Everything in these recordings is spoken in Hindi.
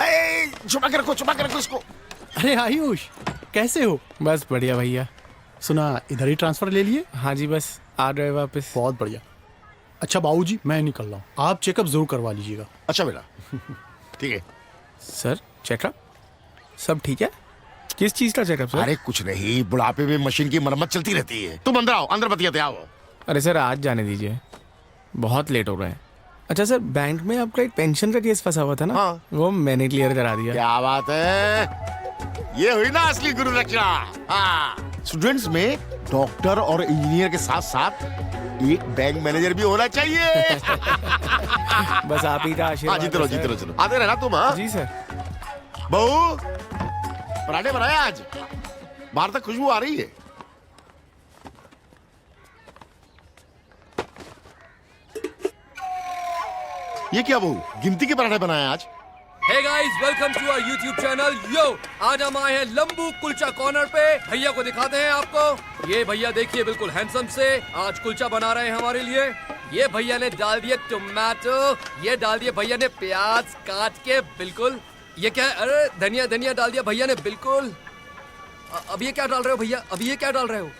छुपा के रखो इसको। अरे आयुष, कैसे हो? बस बढ़िया भैया। सुना इधर ही ट्रांसफर ले लिए? हाँ जी, बस आ रहे वापस। बहुत बढ़िया। अच्छा बाबूजी, मैं निकल रहा हूँ, आप चेकअप जरूर करवा लीजिएगा। अच्छा बेटा, ठीक है। सर चेकअप सब ठीक है? किस चीज का चेकअप सर? अरे कुछ नहीं, बुढ़ापे में मशीन की मरम्मत चलती रहती है। तुम अंदर आओ, अंदर बतियाते आओ। अरे सर आज जाने दीजिए, बहुत लेट हो रहा है। अच्छा सर, बैंक में आपका एक पेंशन का केस फंसा हुआ था ना? हाँ। वो मैंने क्लियर करा दिया। क्या बात है, ये हुई ना असली गुरु रक्षा। हाँ, स्टूडेंट्स में डॉक्टर और इंजीनियर के साथ साथ एक बैंक मैनेजर भी होना चाहिए। बस आप ही का हाँ, आशीर्वाद। जीते रहो है, सर। जीते रहो, चलो आते रहना तुम। हाँ जी सर। बहू, पराठे बनाए आज, बाहर तक खुशबू आ रही है। ये क्या बहू, गिनती के पराठे बनाए आज? Hey guys, welcome to our YouTube channel. Yo, आज हम आए हैं लंबू कुलचा कॉर्नर पे। भैया को दिखाते हैं आपको। ये भैया देखिए बिल्कुल हैंडसम से आज कुलचा बना रहे हैं हमारे लिए। ये भैया ने डाल दिए टोमेटो, ये डाल दिए भैया ने प्याज काट के बिल्कुल। ये क्या है? अरे धनिया धनिया डाल दिया भैया ने बिल्कुल। अब ये क्या डाल रहे हो भैया? अब ये क्या डाल रहे हो?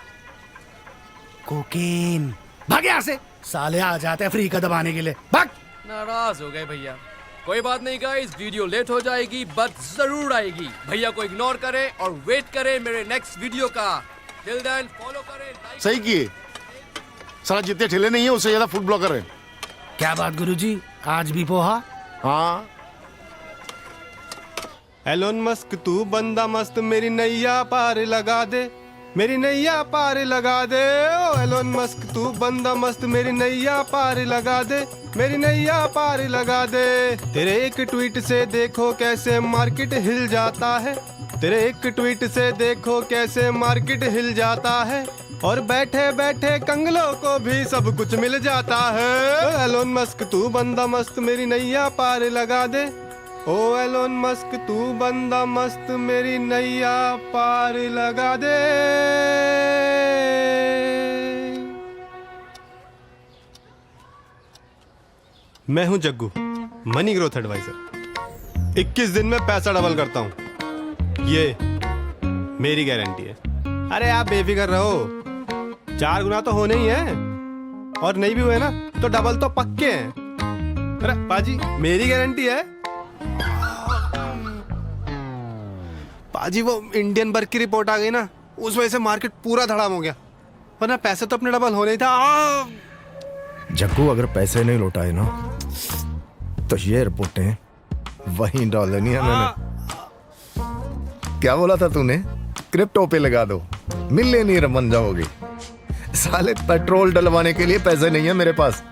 कोकेन। भाग यहाँ से, साले आ जाते हैं फ्री का दबाने के लिए। भाग। नाराज हो गए भैया। कोई बात नहीं गाइस, वीडियो लेट हो जाएगी बट जरूर आएगी। भैया को इग्नोर करें और वेट करें मेरे नेक्स्ट वीडियो का। टिल देन फॉलो करें। सही किए, साला जितने ठेले नहीं है उससे ज्यादा फूड ब्लॉगर है। क्या बात गुरुजी, आज भी पोहा? हाँ, एलोन मस्क तू बंदा मस्त, मेरी नैया पार लगा दे, मेरी नैया पार लगा दे। ओ एलोन मस्क तू बंदा मस्त, मेरी नैया पार लगा दे, मेरी नैया पार लगा दे। तेरे एक ट्वीट से देखो कैसे मार्केट हिल जाता है, तेरे एक ट्वीट से देखो कैसे मार्केट हिल जाता है, और बैठे बैठे कंगलों को भी सब कुछ मिल जाता है। ओ एलोन मस्क तू बंदा मस्त, मेरी नैया पार लगा दे, ओ एलोन मस्क तू बंदा मस्त, मेरी नैया पार लगा दे। मैं हूं जग्गू, मनी ग्रोथ एडवाइजर। 21 दिन में पैसा डबल करता हूं, ये मेरी गारंटी है। अरे आप बेफिक्र रहो, 4 गुना तो होने ही है, और नहीं भी हुए ना तो डबल तो पक्के हैं। अरे पाजी, मेरी गारंटी है। पाजी वो इंडियन बर्ग की रिपोर्ट आ गई ना, उस वजह से मार्केट पूरा धड़ाम हो गया, वरना पैसे तो अपने डबल होने ही था। जग्गू अगर पैसे नहीं लौटाए ना तो ये रिपोर्टें वहीं डाल देनी है मैंने। क्या बोला था तूने? क्रिप्टो पे लगा दो, मिलियनियर बन जाओगे। साले पेट्रोल डलवाने के लिए पैसे नहीं है मेरे पास,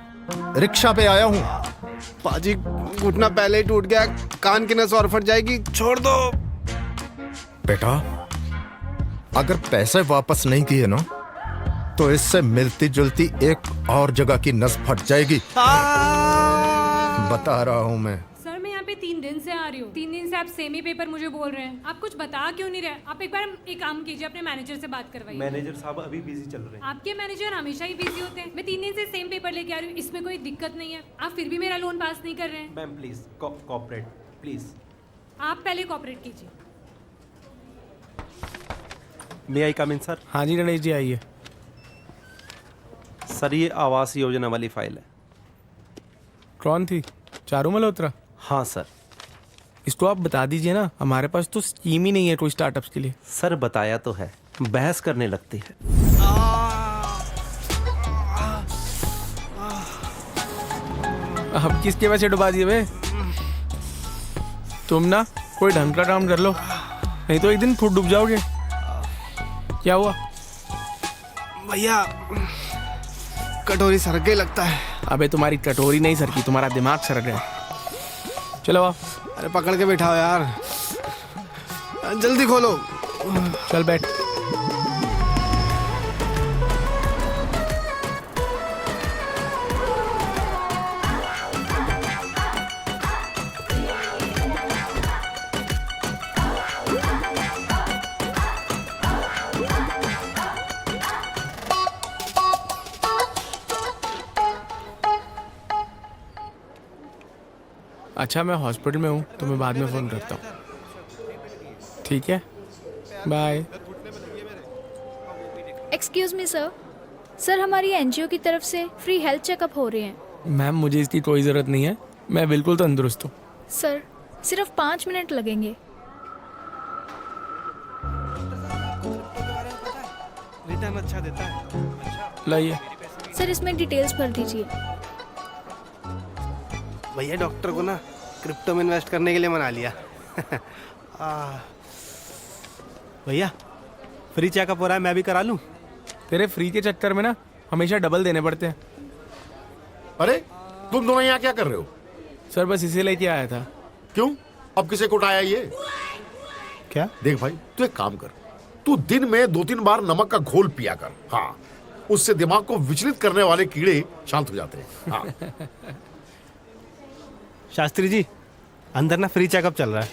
रिक्शा पे आया हूँ। पाजी घुटना पहले ही टूट गया, कान की नस और फट जाएगी, छोड़ दो। बेटा अगर पैसे वापस नहीं किए ना तो इससे मिलती जुलती एक और जगह की नस फट जाएगी, बता रहा हूं मैं। सर मैं यहाँ पे 3 दिन से आ रही हूँ, 3 दिन से आप सेम ही पेपर मुझे बोल रहे हैं। आप कुछ बता क्यों नहीं रहे? आप एक बार एक काम कीजिए, अपने मैनेजर से बात करवाइए। मैनेजर साहब अभी बिजी चल रहे हैं। आपके मैनेजर हमेशा ही बिजी होते हैं। मैं 3 दिन से सेम पेपर लेके आ रही हूँ, इसमें कोई दिक्कत नहीं है। आप फिर भी मेरा लोन पास नहीं कर रहे हैं। Ma'am please cooperate please. आप पहले कोऑपरेट कीजिए। मे आई कम इन सर? हाँ जी गणेश जी आइए। सर ये आवास योजना वाली फाइल है। कौन थी? चारू मल्होत्रा? हाँ सर। इसको आप बता दीजिए ना, हमारे पास तो स्कीम ही नहीं है कोई स्टार्टअप्स के लिए। सर बताया तो है, बहस करने लगती है। अब किसके वजह से डुबा दिए बे? तुम ना कोई ढंग का काम कर लो, नहीं तो एक दिन खुद डूब जाओगे। क्या हुआ? भैया कटोरी सर के लगता है। अबे तुम्हारी कटोरी नहीं सरकी, तुम्हारा दिमाग सर गया। चलो आओ। अरे पकड़ के बैठाओ यार, जल्दी खोलो। चल बैठ। अच्छा मैं हॉस्पिटल में हूँ तो मैं बाद में फ़ोन करता हूँ, ठीक है? Bye. Excuse me sir, sir हमारी एनजीओ की तरफ से फ्री हेल्थ चेकअप हो रहे हैं। मैम मुझे इसकी कोई ज़रूरत नहीं है, मैं बिल्कुल तंदुरुस्त हूँ। सर सिर्फ 5 मिनट लगेंगे। रिटर्न अच्छा देता है। लाइए। सर इसमें डिटेल्स भर दीजिए। भैया डॉक्टर को ना क्रिप्टो में इन्वेस्ट करने के लिए मना लिया। भैया फ्री चेकअप हो रहा है, मैं भी करा लूं? तेरे फ्री के चक्कर में ना हमेशा डबल देने पड़ते हैं। अरे तुम दोनों यहाँ क्या कर रहे हो? सर बस इसे लेके आया था। क्यों? अब किसे कुटाया ये? क्या? देख भाई तू एक काम कर, तू दिन में 2-3 बार नमक का घोल पिया कर। हाँ, उससे दिमाग को विचलित करने वाले कीड़े शांत हो जाते हैं। हाँ। शास्त्री जी अंदर ना फ्री चेकअप चल रहा है,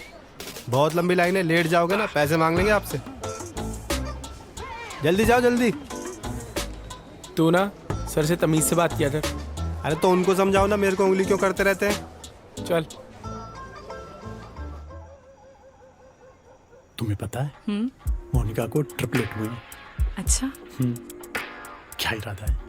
बहुत लंबी लाइन है, लेट जाओगे ना पैसे मांग लेंगे आपसे। जल्दी जाओ जल्दी। तू ना सर से तमीज से बात किया कर। अरे तो उनको समझाओ ना, मेरे को उंगली क्यों करते रहते हैं? चल। तुम्हें पता है मोनिका को ट्रिपलेट हुई। अच्छा, क्या इरादा है?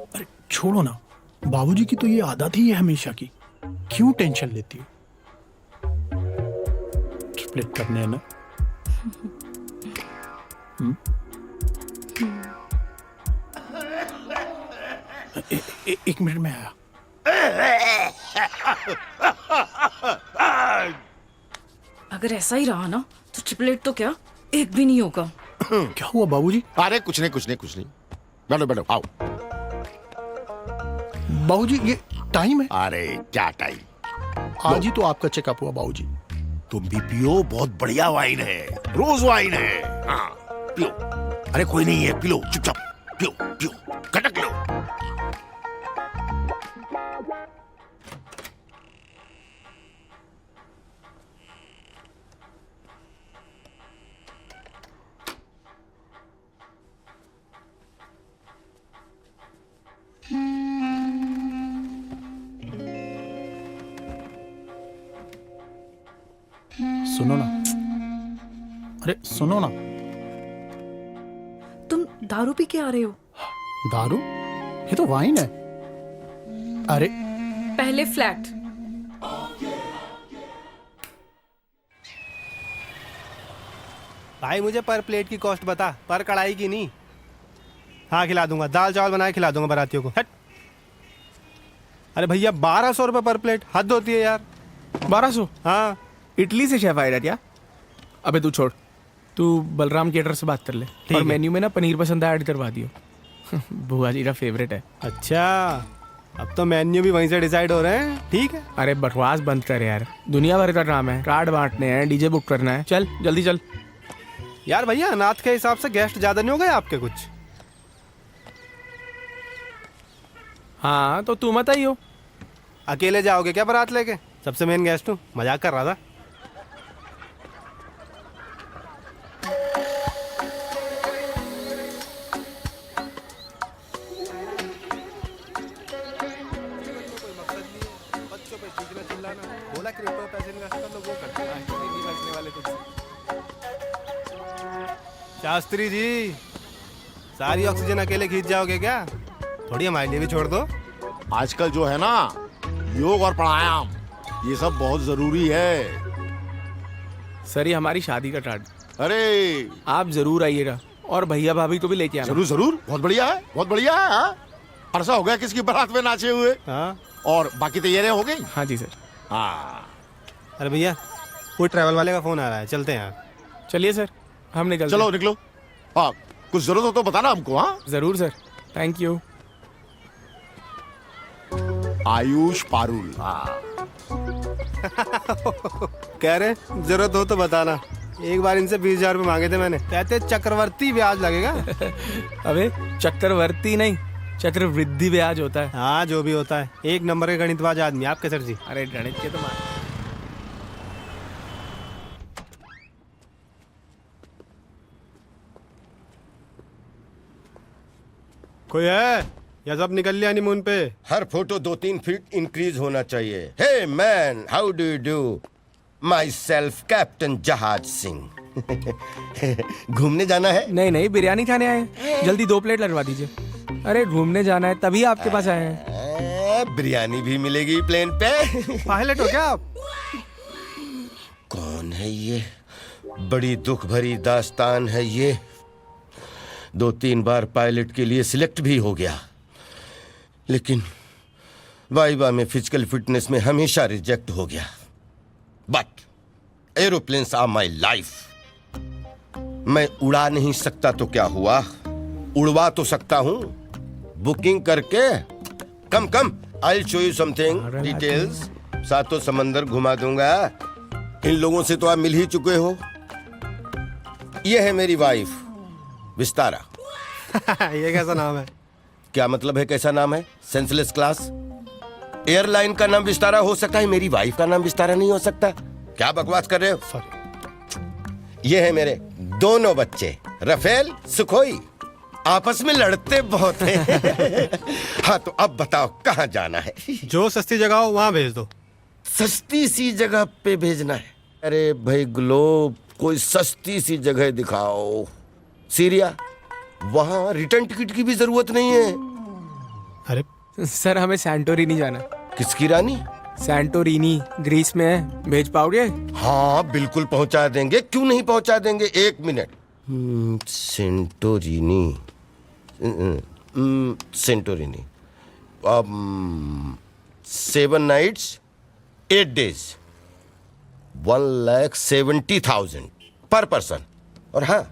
अरे छोड़ो ना, बाबूजी की तो ये आदत ही है हमेशा की, क्यों टेंशन लेती हो? ट्रिपलेट करने है ना? एक मिनट में आया। अगर ऐसा ही रहा ना तो ट्रिपलेट तो क्या एक भी नहीं होगा। क्या हुआ बाबूजी? अरे कुछ नहीं कुछ नहीं कुछ नहीं, बैठो बैठो आओ। बाबूजी ये टाइम है? अरे क्या टाइम, आज ही तो आपका चेकअप हुआ बाबूजी। तुम भी पियो, बहुत बढ़िया वाइन है, रोज वाइन है। हाँ पियो। अरे कोई नहीं है, पी लो चुपचाप, पियो पियो, खटक लो। सुनो ना, अरे सुनो ना। तुम दारू पी के आ रहे हो? दारू? ये तो वाइन है। अरे पहले फ्लैट। भाई मुझे पर प्लेट की कॉस्ट बता, पर कढ़ाई की नहीं। हाँ खिला दूंगा, दाल चावल बना के खिला दूंगा बारातियों को। हट। अरे भैया 1200 रुपये पर प्लेट, हद होती है यार। 1200? हाँ। इटली से शेफ आएगा क्या? अबे तू छोड़, तू बलराम केटर से बात कर ले और है। मेन्यू में ना पनीर पसंद ऐड करवा दियो। बुआ जी का फेवरेट है। अच्छा, अब तो मेन्यू भी वहीं से डिसाइड हो रहे हैं। ठीक है। अरे बकवास बंद कर यार, दुनिया भर का काम है, कार्ड बांटने हैं, डीजे बुक करना है। चल जल्दी चल। यार भैया अनाथ के हिसाब से गेस्ट ज्यादा नहीं हो गए आपके कुछ? हाँ तो तू मत आई हो। अकेले जाओगे क्या बारात लेके? सबसे मेन गेस्ट हूँ, मजाक कर रहा था। शास्त्री जी सारी ऑक्सीजन अकेले खींच जाओगे क्या? थोड़ी हमारे लिए भी छोड़ दो। आजकल जो है ना योग और प्राणायाम, ये सब बहुत जरूरी है। सर ये हमारी शादी का कार्ड। अरे आप जरूर आइएगा और भैया भाभी को भी लेके आना। जरूर जरूर, बहुत बढ़िया है, बहुत बढ़िया है। हाँ? अरसा हो गया किसकी बारात में नाचे हुए। हाँ। और बाकी तैयारियां हो गई? हाँ जी सर। हाँ। अरे भैया कोई ट्रैवल वाले का फोन आ रहा है, चलते हैं। चलिए सर, हम निकल। चलो निकलो। हाँ कुछ जरूरत हो तो बताना हमको। हाँ जरूर sir, thank you. Ayush Parul. हाँ। कह रहे जरूरत हो तो बताना। एक बार इनसे 20,000 रुपये मांगे थे मैंने, कहते चक्रवर्ती ब्याज लगेगा। अबे चक्रवर्ती नहीं, चक्रवृद्धि ब्याज होता है। हाँ जो भी होता है, एक नंबर के गणितबाज आदमी आपके सर जी। अरे गणित के तो कोई है या सब निकल लिया हनीमून पे? हर फोटो 2-3 फीट इंक्रीज होना चाहिए। Hey man, how do you do? Myself captain Jahaj Singh. घूमने जाना है? नहीं नहीं, बिरयानी खाने आए हैं। जल्दी 2 प्लेट लगवा दीजिए। अरे घूमने जाना है तभी आपके पास आए हैं। बिरयानी भी मिलेगी प्लेन पे। पायलट हो क्या आप? कौन है ये? बड़ी दुख भरी दास्तान है ये। 2-3 बार पायलट के लिए सिलेक्ट भी हो गया, लेकिन वाइवा में फिजिकल फिटनेस में हमेशा रिजेक्ट हो गया। But aeroplanes are my life. मैं उड़ा नहीं सकता तो क्या हुआ, उड़वा तो सकता हूं बुकिंग करके। Come I show you something details. सातों समंदर घुमा दूंगा। इन लोगों से तो आप मिल ही चुके हो। ये है मेरी वाइफ विस्तारा। ये कैसा नाम है? क्या मतलब है कैसा नाम है? Senseless class. एयरलाइन का नाम विस्तारा हो सकता है, मेरी वाइफ का नाम विस्तारा नहीं हो सकता। क्या बकवास कर रहे हो? सॉरी। ये है मेरे दोनों बच्चे रफेल, सुखोई। आपस में लड़ते बहुत हैं। हाँ तो अब बताओ कहाँ जाना है? जो सस्ती जगह हो वहां भेज दो। सस्ती सी जगह पे भेजना है? अरे भाई ग्लोब, कोई सस्ती सी जगह दिखाओ। सीरिया, वहां रिटर्न टिकट की भी जरूरत नहीं है। अरे सर हमें सैंटोरिनी जाना। किसकी रानी? सैंटोरिनी ग्रीस में है, भेज पाओगे? हाँ बिल्कुल पहुंचा देंगे, क्यों नहीं पहुंचा देंगे। 1 minute. Santorini, Santorini. 7 nights 8 days, 1,70,000 पर पर्सन। और हाँ,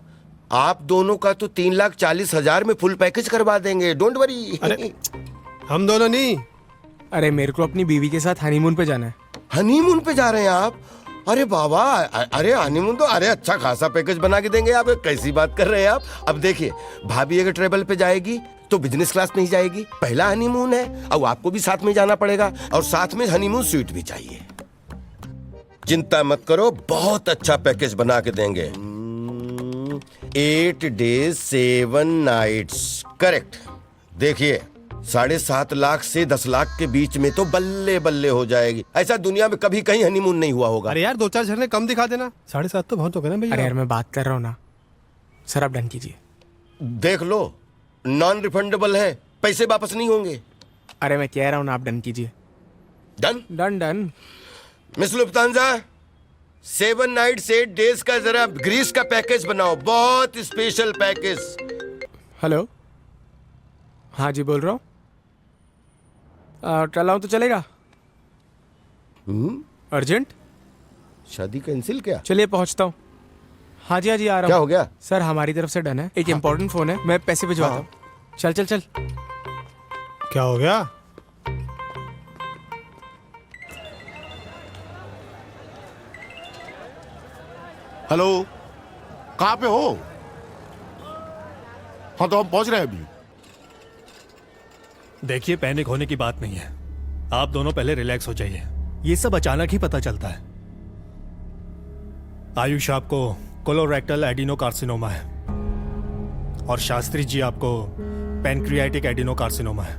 आप दोनों का तो 3,40,000 में फुल पैकेज करवा देंगे, डोंट वरी। अरे हम दोनों नहीं। अरे मेरे को अपनी बीवी के साथ हनीमून पे जाना है। हनीमून पे जा रहे हैं आप? अरे बाबा, अरे हनीमून तो अरे अच्छा खासा पैकेज बना के देंगे आप। कैसी बात कर रहे हैं आप? अब देखिए, भाभी अगर ट्रेवल पे जाएगी तो बिजनेस क्लास में ही जाएगी। पहला हनीमून है और आपको भी साथ में जाना पड़ेगा, और साथ में हनीमून स्वीट भी चाहिए। चिंता मत करो, बहुत अच्छा पैकेज बना के देंगे। 8 days 7 nights करेक्ट। देखिए 7.5 लाख से 10 लाख के बीच में तो बल्ले बल्ले हो जाएगी। ऐसा दुनिया में कभी कहीं हनीमून नहीं हुआ होगा। अरे यार 2-4 झरने कम दिखा देना। 7.5 तो बहुत हो गए ना भैया। अरे यार मैं बात कर रहा हूँ ना। सर आप डन कीजिए। देख लो, नॉन रिफंडेबल है, पैसे वापस नहीं होंगे। अरे मैं कह रहा हूँ ना, आप डन कीजिए। Done done done. Miss Lufthansa, 7 nights 8 days का जरा ग्रीस का पैकेज बनाओ, बहुत स्पेशल पैकेज। हेलो, हाँ जी बोल रहा हूँ। चल रहा हूँ तो चलेगा? अर्जेंट? शादी कैंसिल क्या? चलिए पहुँचता हूँ। हाँ जी आ रहा हूँ। क्या हो गया? सर हमारी तरफ से डन है। एक इम्पोर्टेंट फोन है, मैं पैसे भिजवाता हूँ। चल चल चल। क्या हो गया? हेलो, कहाँ पे हो? हाँ तो हम पहुंच रहे हैं अभी। देखिए, पैनिक होने की बात नहीं है। आप दोनों पहले रिलैक्स हो जाइए। ये सब अचानक ही पता चलता है। आयुष आपको कोलोरेक्टल एडिनोकार्सिनोमा है और शास्त्री जी आपको पैनक्रियाटिक एडिनोकार्सिनोमा है।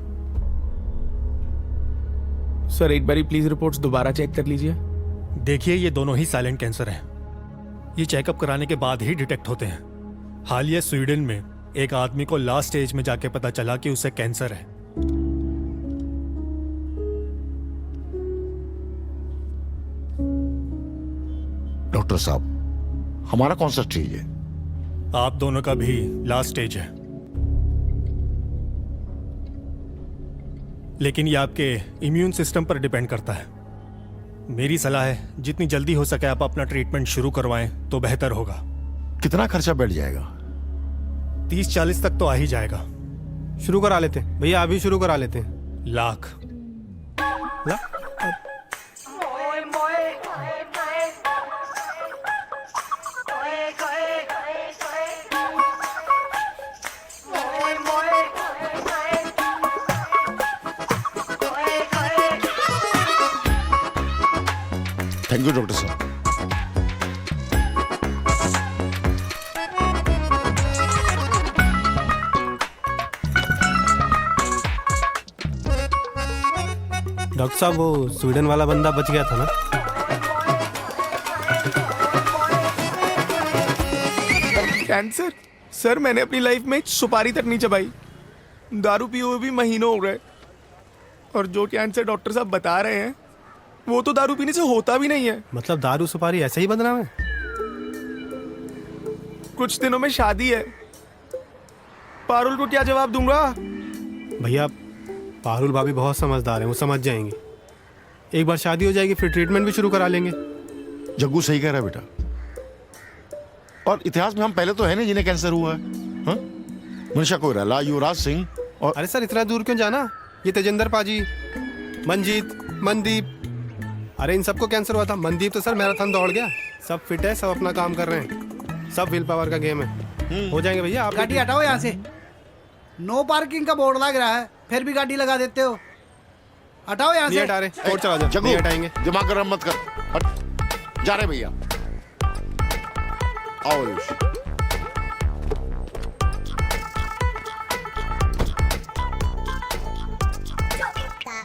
सर एक बारी प्लीज रिपोर्ट्स दोबारा चेक कर लीजिए। देखिए, ये दोनों ही साइलेंट कैंसर हैं। ये चेकअप कराने के बाद ही डिटेक्ट होते हैं। हालिया स्वीडन में एक आदमी को लास्ट स्टेज में जाके पता चला कि उसे कैंसर है। डॉक्टर साहब, हमारा कौन सा स्टेज है? आप दोनों का भी लास्ट स्टेज है, लेकिन ये आपके इम्यून सिस्टम पर डिपेंड करता है। मेरी सलाह है, जितनी जल्दी हो सके आप अपना ट्रीटमेंट शुरू करवाएं तो बेहतर होगा। कितना खर्चा बैठ जाएगा? 30-40 तक तो आ ही जाएगा। शुरू करा लेते हैं भैया, अभी शुरू करा लेते हैं। लाख? थैंक यू डॉक्टर साहब। डॉक्टर साहब वो स्वीडन वाला बंदा बच गया था ना? कैंसर? सर मैंने अपनी लाइफ में सुपारी तक नहीं चबाई, दारू पिए हुए भी महीनों हो गए, और जो कैंसर डॉक्टर साहब बता रहे हैं वो तो दारू पीने से होता भी नहीं है। मतलब दारू सुपारी ऐसे ही बदनाम है? कुछ दिनों में शादी है, पारुल को क्या जवाब दूंगा? भैया पारुल भाभी बहुत समझदार है, वो समझ जाएंगी। एक बार शादी हो जाएगी फिर ट्रीटमेंट भी शुरू करा लेंगे। जग्गू सही कह रहा है बेटा, और इतिहास में हम पहले तो है नहीं जिन्हें कैंसर हुआ है। हाँ? मनीषा कोइराला, युवराज सिंह और अरे सर इतना दूर क्यों जाना, ये तेजेंद्र पाजी, मंजीत, मनदीप, अरे इन सबको कैंसर हुआ था। मनदीप तो सर मैराथन दौड़ गया। सब फिट है, सब अपना काम कर रहे हैं, सब विल पावर का गेम है। हो जाएंगे भैया। आप गाड़ी हटाओ यहाँ से, नो पार्किंग का बोर्ड लग रहा है, फिर भी गाड़ी लगा देते हो। हटाओ यहाँ से। हटा रहे कोर्ट चला जाओ। जग्गू हटाएंगे, दिमाग गरम मत कर, हट जा रहे भैया। आओ आयुष।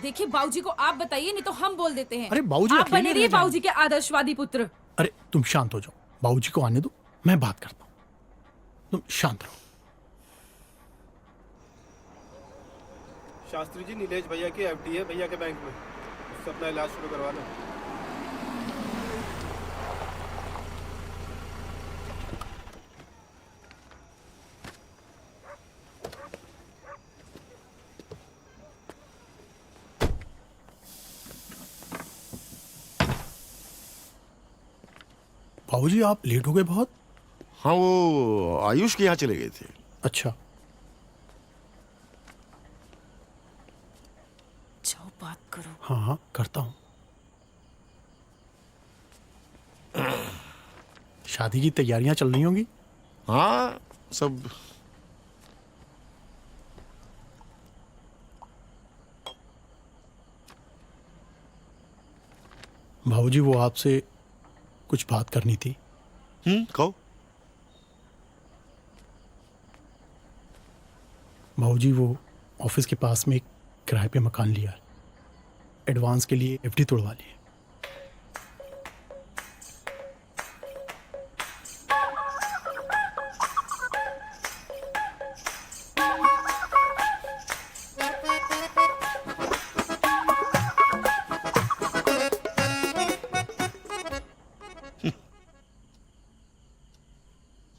देखिए बाबूजी को आप बताइए, नहीं तो हम बोल देते हैं। अरे बाबूजी आप अकेले बने रह रहिए जाएं। बाबूजी के आदर्शवादी पुत्र। अरे तुम शांत हो जाओ, बाबूजी को आने दो, मैं बात करता हूँ, तुम शांत रहो। शास्त्री जी, नीलेश भैया की एफडी है भैया के बैंक में, उससे अपना इलाज शुरू करवा लो। बाबूजी आप लेट हो गए बहुत। हाँ वो आयुष के यहाँ चले गए थे। अच्छा जाओ बात करो। हाँ हाँ करता हूँ। शादी की तैयारियां चल रही होंगी। हाँ सब। बाबूजी वो आपसे कुछ बात करनी थी। कहो। बाबूजी वो ऑफिस के पास में एक किराए पे मकान लिया है, एडवांस के लिए एफडी तोड़वा ली है।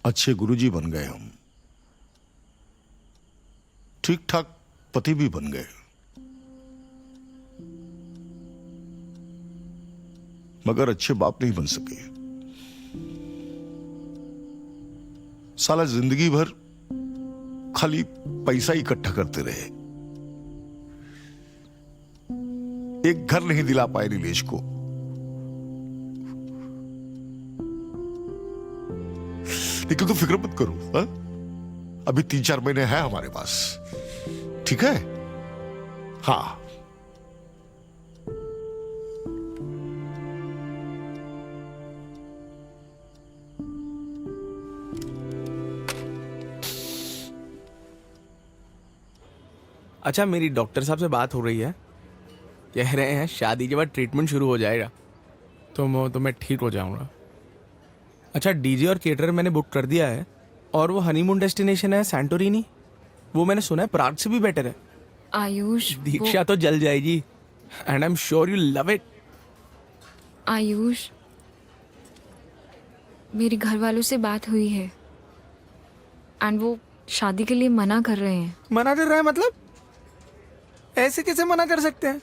अच्छे गुरुजी बन गए हम, ठीक ठाक पति भी बन गए, मगर अच्छे बाप नहीं बन सके। साला जिंदगी भर खाली पैसा इकट्ठा करते रहे, एक घर नहीं दिला पाए नीलेश को। लेकिन तो फिक्र मत करो, हा? अभी 3-4 महीने हैं हमारे पास, ठीक है? हाँ। अच्छा मेरी डॉक्टर साहब से बात हो रही है, कह रहे हैं शादी के बाद ट्रीटमेंट शुरू हो जाएगा तो मैं ठीक हो जाऊंगा। अच्छा डीजे और केटरर मैंने बुक कर दिया है, और वो हनीमून डेस्टिनेशन है सैंटोरिनी, वो मैंने सुना है प्राग से भी बेटर है। आयुष दीक्षा तो जल जाएगी, and I am sure you love it. Ayush मेरे घर वालों से बात हुई है, एंड वो शादी के लिए मना कर रहे हैं। मना कर रहे हैं मतलब? ऐसे कैसे मना कर सकते हैं?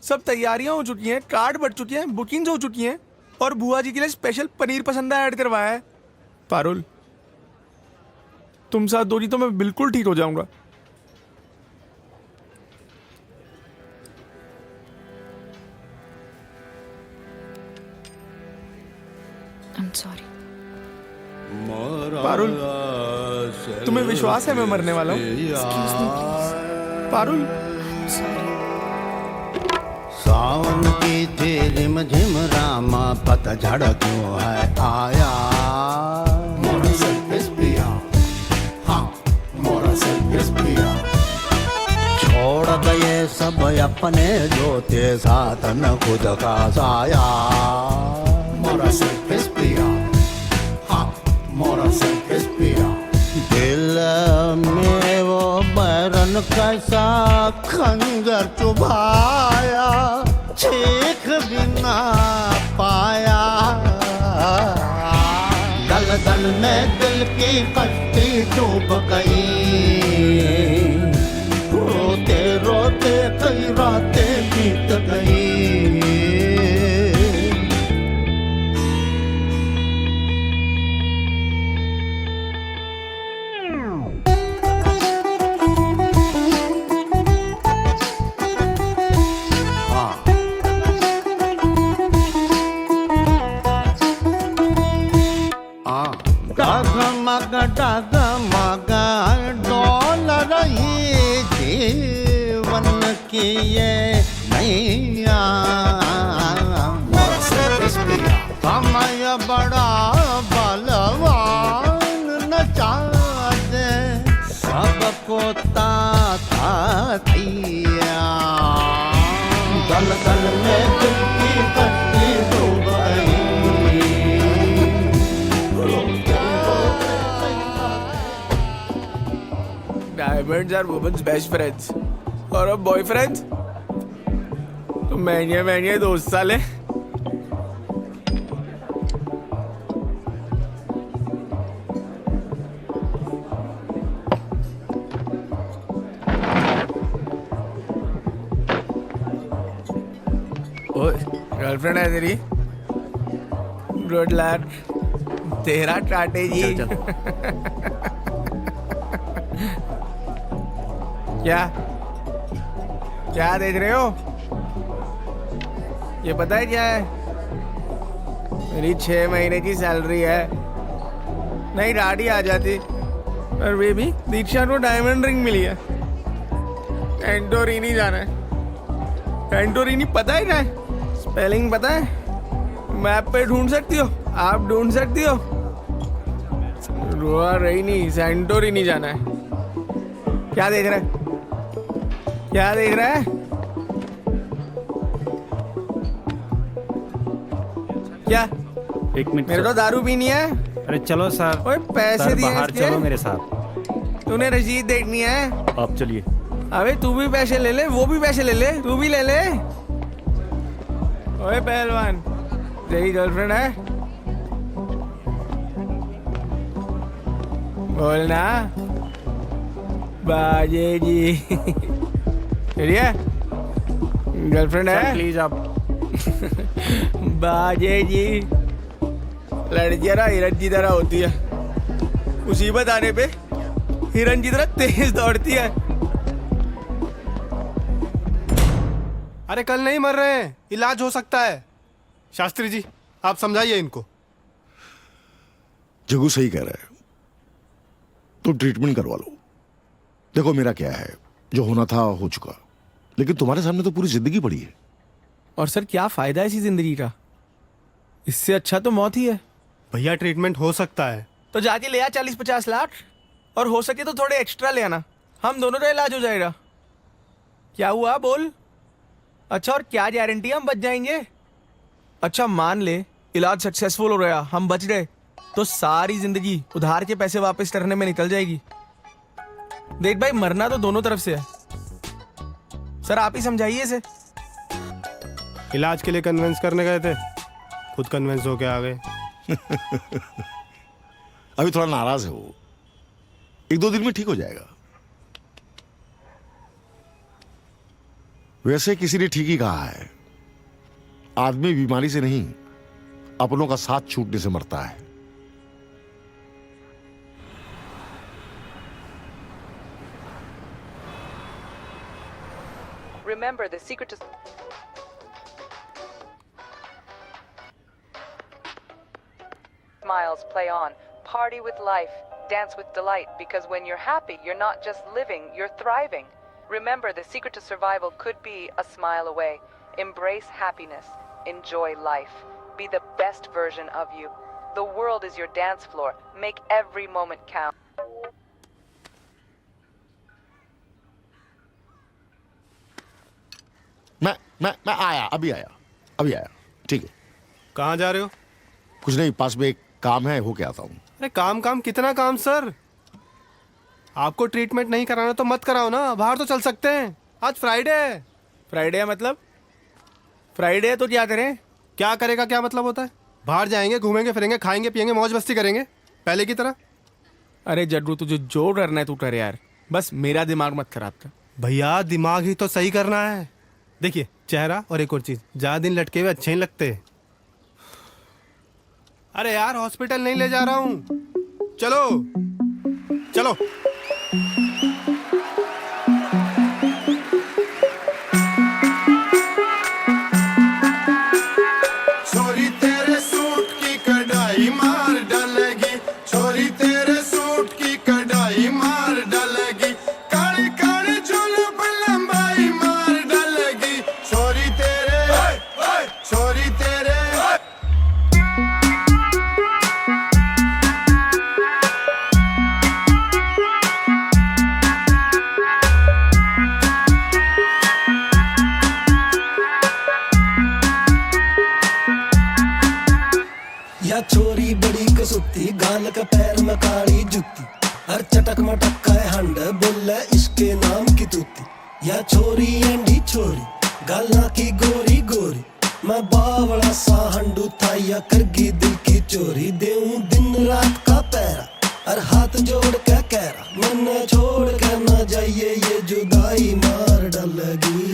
सब तैयारियां हो चुकी हैं, कार्ड बढ़ चुके हैं, बुकिंग्स हो चुकी हैं, और बुआ जी के लिए स्पेशल पनीर पसंदा ऐड करवाया है। पारुल तुम साथ दो तो मैं बिल्कुल ठीक हो जाऊंगा। I'm sorry. पारुल तुम्हें विश्वास है मैं मरने वाला हूँ? Excuse me, please. पारुल सावन की थी रिम झिम रामा, पतझड़ क्यों है आया। मोरा सेल्फिश पिया, हाँ मोरा सेल्फिश पिया। छोड़ गए सब अपने जोते साथ न खुद का साया मोरा सर्कस पिया हाँ मोरा सर्कस पिया दिल में वो बैरन कैसा खंजर चुभाया चीख भी ना पाया दल दल में दिल की कश्ती डूब गई रोते रोते कई रातें बीत गई डगमग डगमग डोल रही जीवन की ये नैया समय बड़ा बलवान नचा दे सबको ताता दिया दल दल में दिल की कश्ती डूब गई Diamonds are women's best friends और अब बॉयफ्रेंड्स तो महंगे दोस्त साले गर्लफ्रेंड है तेरी गुड लैड तेरा स्ट्रैटेजी क्या क्या देख रहे हो ये पता है क्या है मेरी 6 महीने की सैलरी है नहीं गाड़ी आ जाती और वे भी दीक्षा को डायमंड रिंग मिली है एंटोरिनी जाना है एंटोरिनी पता है क्या है स्पेलिंग पता है मैप पे ढूंढ सकती हो आप ढूंढ सकती हो रोआ रही नहीं सेंटोरिनी जाना है क्या देख रहा है क्या देख रहा है क्या एक मिनट मेरे को दारू पीनी है अरे चलो सर ओए पैसे दिए बाहर इसके? चलो मेरे साथ तूने रसीद देखनी है आप चलिए अबे तू भी पैसे ले ले वो भी पैसे ले ले तू भी ले ले ओए पहलवान तेरी गर्लफ्रेंड है बोलना बाजे जी चलिए गर्लफ्रेंड है प्लीज आप बाजे जी लड़कियां ना हिरन की तरह होती है मुसीबत आने पे हिरन की तरह तेज दौड़ती है अरे कल नहीं मर रहे हैं इलाज हो सकता है शास्त्री जी आप समझाइए इनको जग्गू सही कह रहा है तुम ट्रीटमेंट करवा लो देखो मेरा क्या है जो होना था हो चुका लेकिन तुम्हारे सामने तो पूरी जिंदगी पड़ी है और सर क्या फायदा है इसी जिंदगी का इससे अच्छा तो मौत ही है भैया ट्रीटमेंट हो सकता है तो जाके ले आ 40-50 लाख और हो सके तो थोड़े एक्स्ट्रा ले आना हम दोनों का इलाज हो जाएगा क्या हुआ बोल अच्छा और क्या गारंटी हम बच जाएंगे अच्छा मान ले इलाज सक्सेसफुल हो गया हम बच गए तो सारी जिंदगी उधार के पैसे वापस करने में निकल जाएगी देख भाई मरना तो दोनों तरफ से है सर आप ही समझाइए इसे इलाज के लिए कन्विंस करने गए थे खुद कन्विंस होके आ गए अभी थोड़ा नाराज है वो 1-2 दिन में ठीक हो जाएगा वैसे किसी ने ठीक ही कहा है आदमी बीमारी से नहीं अपनों का साथ छूटने से मरता है Remember, the secret to smiles play on. Party with life. Dance with delight. Because when you're happy, you're not just living, you're thriving. Remember, the secret to survival could be a smile away. Embrace happiness. Enjoy life. Be the best version of you. The world is your dance floor. Make every moment count. मैं आया, अभी आया। ठीक है। कहाँ जा रहे हो? कुछ नहीं, पास में एक काम है, हो के आता हूँ। अरे काम कितना काम सर? आपको ट्रीटमेंट नहीं कराना तो मत कराओ ना, बाहर तो चल सकते हैं। आज फ्राइडे है। फ्राइडे है मतलब? फ्राइडे है तो क्या करें? क्या करेगा क्या मतलब होता है? बाहर जाएंगे, घूमेंगे फिरेंगे, खाएंगे पिएंगे, मौज मस्ती करेंगे पहले की तरह। अरे जड्डू, तुझे जो करना है तू कर यार, बस मेरा दिमाग मत खराब कर। भैया दिमाग ही तो सही करना है। देखिए चेहरा और एक और चीज, ज्यादा दिन लटके हुए अच्छे नहीं लगते। अरे यार हॉस्पिटल नहीं ले जा रहा हूँ, चलो चलो। छोरी तेरे सूट की कढ़ाई मार डालेगी, छोरी तेरे सूट की कढ़ाई मार डालेगी, काली काली जुल्फ लंबाई मार डालेगी, छोरी तेरे छोरी तेरे। या छोरी बड़ी कसुती, गाल का पैर में काली जुत्ती, हर चटक मटक का हंड बोले इसके नाम की तूती। या छोरी एंडी छोरी, गाला की गोरी गोरी, मैं बावड़ा सा हंडू था या करगी दिल की चोरी। देऊं दिन रात का पैरा और हाथ जोड़ के कहरा, मन छोड़ के न जाइए ये जुदाई मार डालेगी।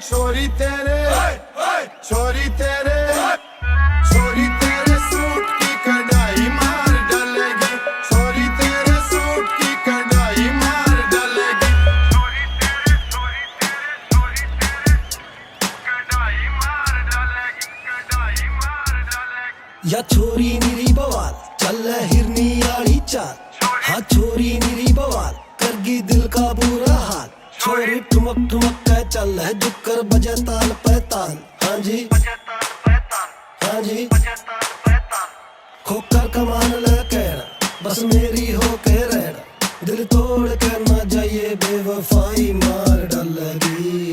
छोरी तेरे छोरी तेरे छोरी तेरे सूट की कढ़ाई मार डालेगी, छोरी तेरे सूट की कढ़ाई मार डालेगी, या छोरी निरी बवाल, चल हिरनी आली चाल, हाँ छोरी निरी बवाल, करगी दिल का बुरा हाल। छोरी ठुमक ठुमक के चल है, झुककर बजे ताल पे ताल, हाँ जी हाँ जी। खोकर कमान लेके बस मेरी हो के रहना, दिल तोड़ के न जाइए बेवफाई मार डालेगी।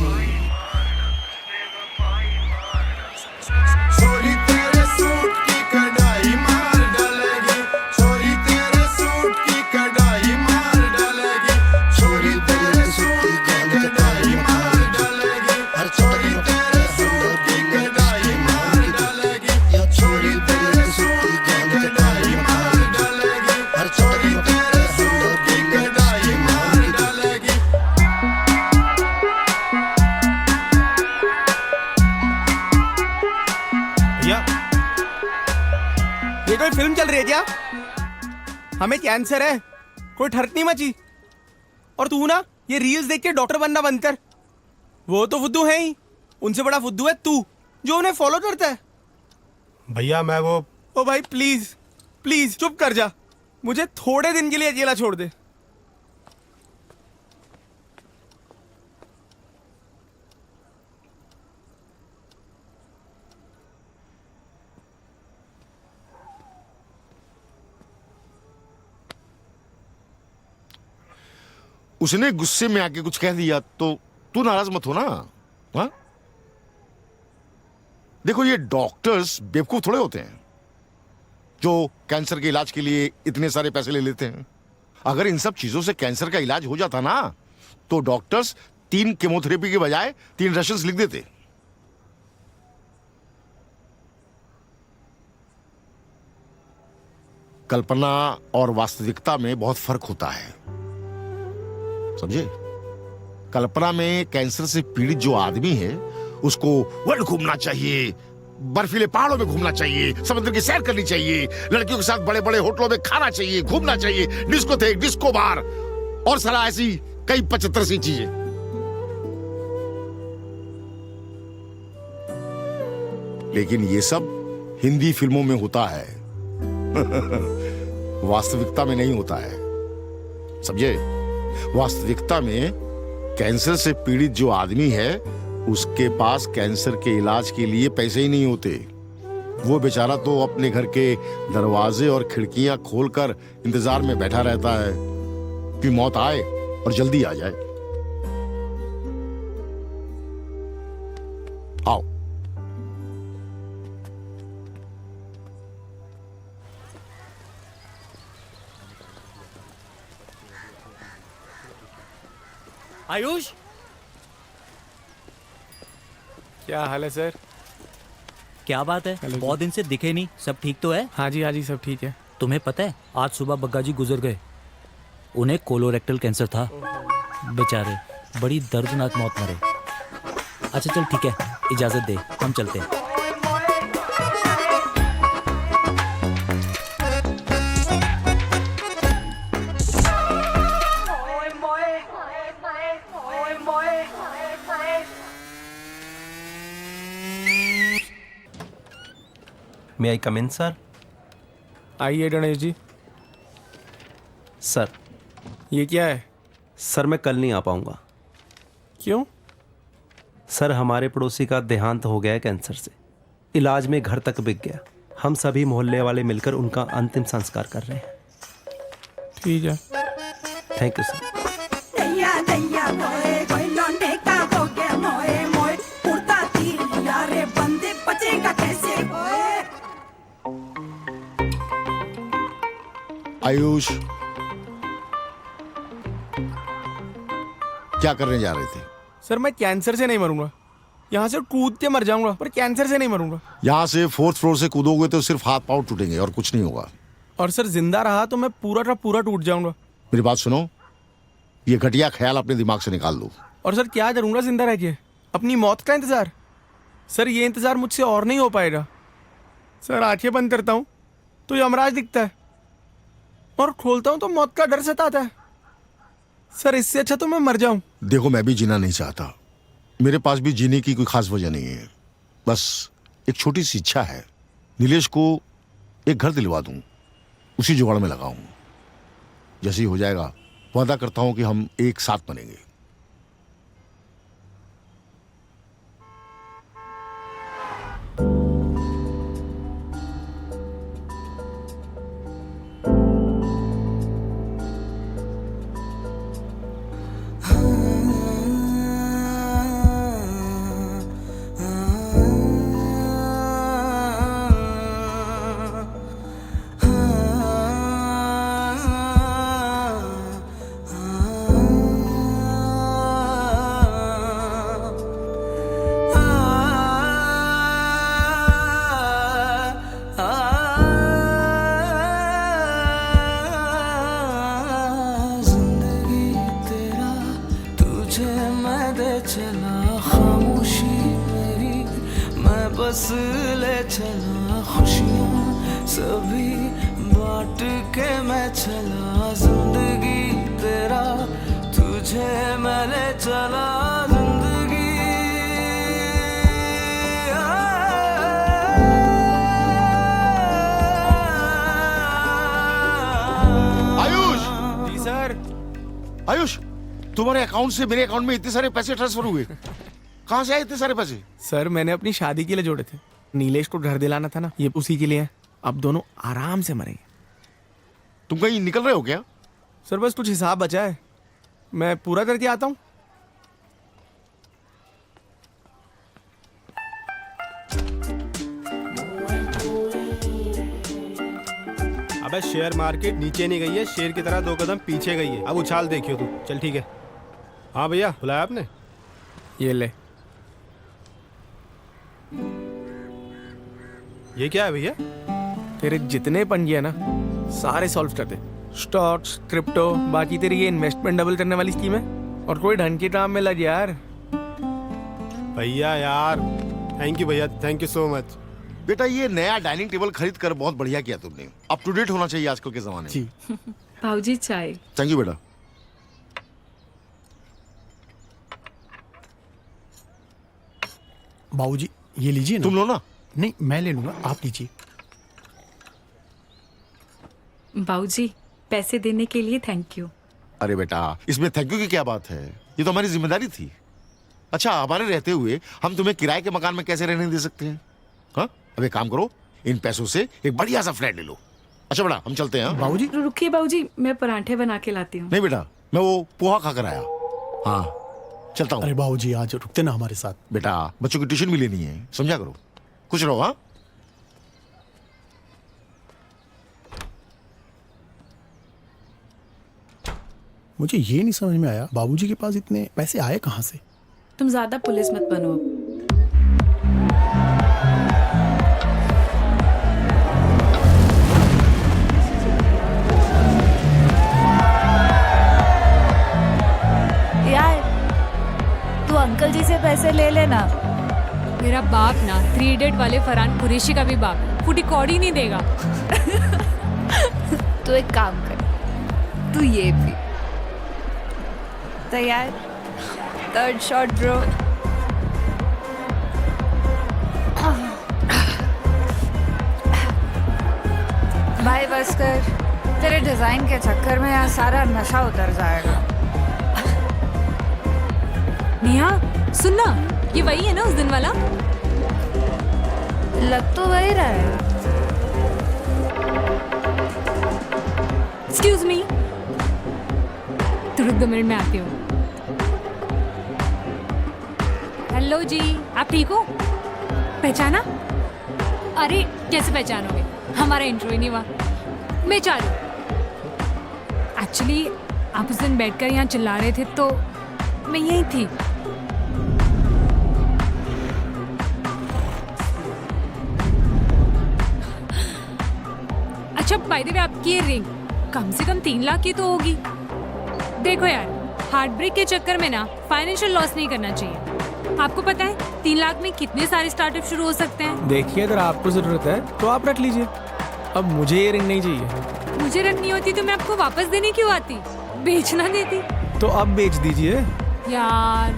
छोरी तेरे सूट की कढ़ाई मार डालेगी, छोरी तेरे सूट की कढ़ाई मार डालेगी, छोरी तेरे सूट की कढ़ाई मार डालेगी, छोरी तेरे सूट की कढ़ाई मार डालेगी, छोरी तेरे सूट की कढ़ाई मार डालेगी, छोरी तेरे सूट की कढ़ाई मार डालेगी। भैया ये कोई फिल्म चल रही है क्या? हमें कैंसर है, कोई ठरक नहीं मची। और तू ना ये रील्स देख के डॉक्टर बनना बंद कर। वो तो फुद्दू है ही, उनसे बड़ा फुद्दू है तू जो उन्हें फॉलो करता है। भैया मैं वो ओ भाई प्लीज प्लीज चुप कर जा, मुझे थोड़े दिन के लिए अकेला छोड़ दे। उसने गुस्से में आके कुछ कह दिया तो तू नाराज मत हो ना। हाँ देखो, ये डॉक्टर्स बेवकूफ थोड़े होते हैं जो कैंसर के इलाज के लिए इतने सारे पैसे ले लेते हैं। अगर इन सब चीजों से कैंसर का इलाज हो जाता ना तो डॉक्टर्स 3 केमोथेरेपी के बजाय 3 रशंस लिख देते। कल्पना और वास्तविकता में बहुत फर्क होता है, समझे? कल्पना में कैंसर से पीड़ित जो आदमी है उसको वर्ल्ड घूमना चाहिए, बर्फीले पहाड़ों में घूमना चाहिए, समुद्र की सैर करनी चाहिए, लड़कियों के साथ बड़े बड़े होटलों में खाना चाहिए, घूमना चाहिए, डिस्कोथेक, डिस्को बार और सारा ऐसी कई 75 सी चीजें। लेकिन ये सब हिंदी फिल्मों में होता है वास्तविकता में नहीं होता है, समझे? वास्तविकता में कैंसर से पीड़ित जो आदमी है उसके पास कैंसर के इलाज के लिए पैसे ही नहीं होते। वो बेचारा तो अपने घर के दरवाजे और खिड़कियां खोलकर इंतजार में बैठा रहता है कि मौत आए और जल्दी आ जाए। आओ। आयुष, क्या हाल है सर? क्या बात है, बहुत दिन से दिखे नहीं। सब ठीक तो है? हाँ जी सब ठीक है। तुम्हें पता है आज सुबह बग्गा जी गुजर गए। उन्हें कोलोरेक्टल कैंसर था, बेचारे बड़ी दर्दनाक मौत मरे। अच्छा चल ठीक है, इजाजत दे, हम चलते हैं। मे आई कम इन सर? आइए गणेश जी। सर ये क्या है? सर मैं कल नहीं आ पाऊंगा। क्यों? सर हमारे पड़ोसी का देहांत हो गया है कैंसर से। इलाज में घर तक बिक गया। हम सभी मोहल्ले वाले मिलकर उनका अंतिम संस्कार कर रहे हैं। ठीक है। Thank you sir. दैया दैया मोए कोई लौंडे का हो गया मोए मोए उड़ता तीर यारे बंदे बचेगा कैसे मोए। आयुष, क्या करने जा रहे थे? सर मैं कैंसर से नहीं मरूंगा, यहाँ से कूद के मर जाऊंगा, पर कैंसर से नहीं मरूंगा। यहाँ से 4th फ्लोर से कूदोगे तो सिर्फ हाथ पांव टूटेंगे और कुछ नहीं होगा। और सर जिंदा रहा तो मैं पूरा का पूरा टूट जाऊंगा। मेरी बात सुनो, ये घटिया ख्याल अपने दिमाग से निकाल दो। और सर क्या करूंगा जिंदा रह के? अपनी मौत का इंतजार? सर ये इंतजार मुझसे और नहीं हो पाएगा। सर आंखें बंद करता हूँ तो यमराज दिखता है, और खोलता हूँ तो मौत का डर सताता है। सर इससे अच्छा तो मैं मर जाऊं। देखो मैं भी जीना नहीं चाहता, मेरे पास भी जीने की कोई खास वजह नहीं है। बस एक छोटी सी इच्छा है, नीलेश को एक घर दिलवा दूं, उसी जुगाड़ में लगाऊं। जैसे ही हो जाएगा वादा करता हूं कि हम एक साथ बनेंगे। चला खामोशी मेरी, मैं बस ले चला खुशियाँ सभी बांट के मैं चला। जिंदगी तेरा तुझे मैं ले चला। जिंदगी आयुष! जी सर। आयुष, तुम्हारे अकाउंट से मेरे अकाउंट में इतने सारे पैसे ट्रांसफर हुए, कहाँ से आए इतने सारे पैसे? सर मैंने अपनी शादी के लिए जोड़े थे, नीलेश को घर दिलाना था ना, ये उसी के लिए है। अब दोनों आराम से मरेंगे। तुम कहीं निकल रहे हो क्या? सर बस कुछ हिसाब बचा है, मैं पूरा करके आता हूँ। अबे शेयर मार्केट नीचे नहीं गई है, शेर की तरह 2 कदम पीछे गई है। अब उछाल देखियो तू। चल ठीक है। हाँ भैया, बुलाया आपने? ये ले। ये क्या है भैया? तेरे जितने पंगे है ना सारे सॉल्व कर दे। स्टॉक्स, क्रिप्टो, बाकी तेरी ये इन्वेस्टमेंट डबल करने वाली स्कीम है, और कोई ढंग के काम में लग यार। भैया यार, थैंक यू भैया, थैंक यू सो मच। बेटा ये नया डाइनिंग टेबल खरीद कर बहुत बढ़िया किया तुमने। अप टू डेट होना चाहिए आजकल के जमाने में। भाऊजी चाय। थैंक यू बेटा। बाबूजी ये लीजिए ना। तुम लो ना। नहीं मैं ले लूंगा, आप लीजिए। भाऊजी पैसे देने के लिए थैंक यू। अरे बेटा, इसमें थैंक यू की क्या बात है, ये तो हमारी जिम्मेदारी थी। अच्छा, हमारे रहते हुए हम तुम्हें किराए के मकान में कैसे रहने दे सकते हैं? हाँ, अब एक काम करो, इन पैसों से एक बढ़िया सा फ्लैट ले लो। अच्छा बेटा, हम चलते हैं। बाबूजी रुकिए बाबूजी, मैं पराठे बना के लाती हूँ। नहीं बेटा, मैं वो पोहा खाकर आया। हाँ, चलता हूँ। अरे बाबूजी आज रुकते ना हमारे साथ। बेटा, बच्चों की ट्यूशन भी लेनी है, समझा करो। कुछ रहो। हाँ, मुझे ये नहीं समझ में आया बाबूजी के पास इतने पैसे आए कहाँ से? तुम ज्यादा पुलिस मत बनो अब। यार तू अंकल जी से पैसे ले लेना। मेरा बाप ना 3 इडियट वाले फरहान कुरैशी का भी बाप फूटी कौड़ी नहीं देगा। तू एक काम कर, तू ये भी तैयार। 3rd shot bro. भाई बस कर, तेरे डिजाइन के चक्कर में यहाँ सारा नशा उतर जाएगा। नेहा सुनना, ये वही है ना उस दिन वाला? लग तो वही रहा है। एक्सक्यूज मी, तुरंत 2 मिनट में आती हूँ। हेलो जी, आप ठीक हो? पहचाना? अरे कैसे पहचानोगे, हमारा इंट्रो ही नहीं हुआ। मैं चालू। एक्चुअली आप उस दिन बैठकर यहाँ चिल्ला रहे थे तो मैं यहीं थी। अच्छा बाय द वे, आपकी ये रिंग कम से कम 3 लाख की तो होगी। देखो यार, हार्ट ब्रेक के चक्कर में ना फाइनेंशियल लॉस नहीं करना चाहिए। आपको पता है 3 लाख में कितने सारे स्टार्टअप शुरू हो सकते हैं। देखिए, अगर आपको जरूरत है तो आप रख लीजिए। अब मुझे ये रिंग नहीं चाहिए। मुझे रखनी होती तो मैं आपको वापस देने क्यों आती, बेचना देती। तो अब बेच दीजिए। यार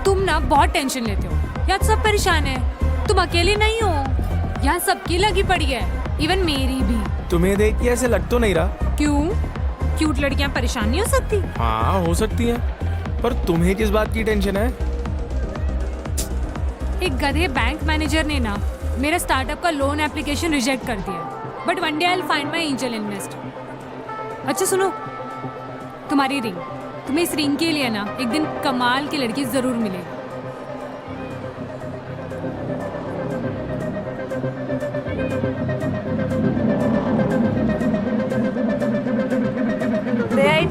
तुम ना बहुत टेंशन लेते हो। यार सब परेशान है, तुम अकेले नहीं हो, यहाँ सबकी लगी पड़ी है, इवन मेरी भी। तुम्हें देख के ऐसे लग तो नहीं रहा। क्यों? क्यूट लड़कियां परेशान नहीं हो सकती? हाँ हो सकती है, पर तुम्हें किस बात की टेंशन है? एक गधे बैंक मैनेजर ने ना मेरा स्टार्टअप का लोन एप्लीकेशन रिजेक्ट कर दिया। But one day I will find my angel investor. अच्छा सुनो, तुम्हारी रिंग, तुम्हें इस रिंग के लिए ना एक दिन कमाल की लड़की जरूर मिलेगी।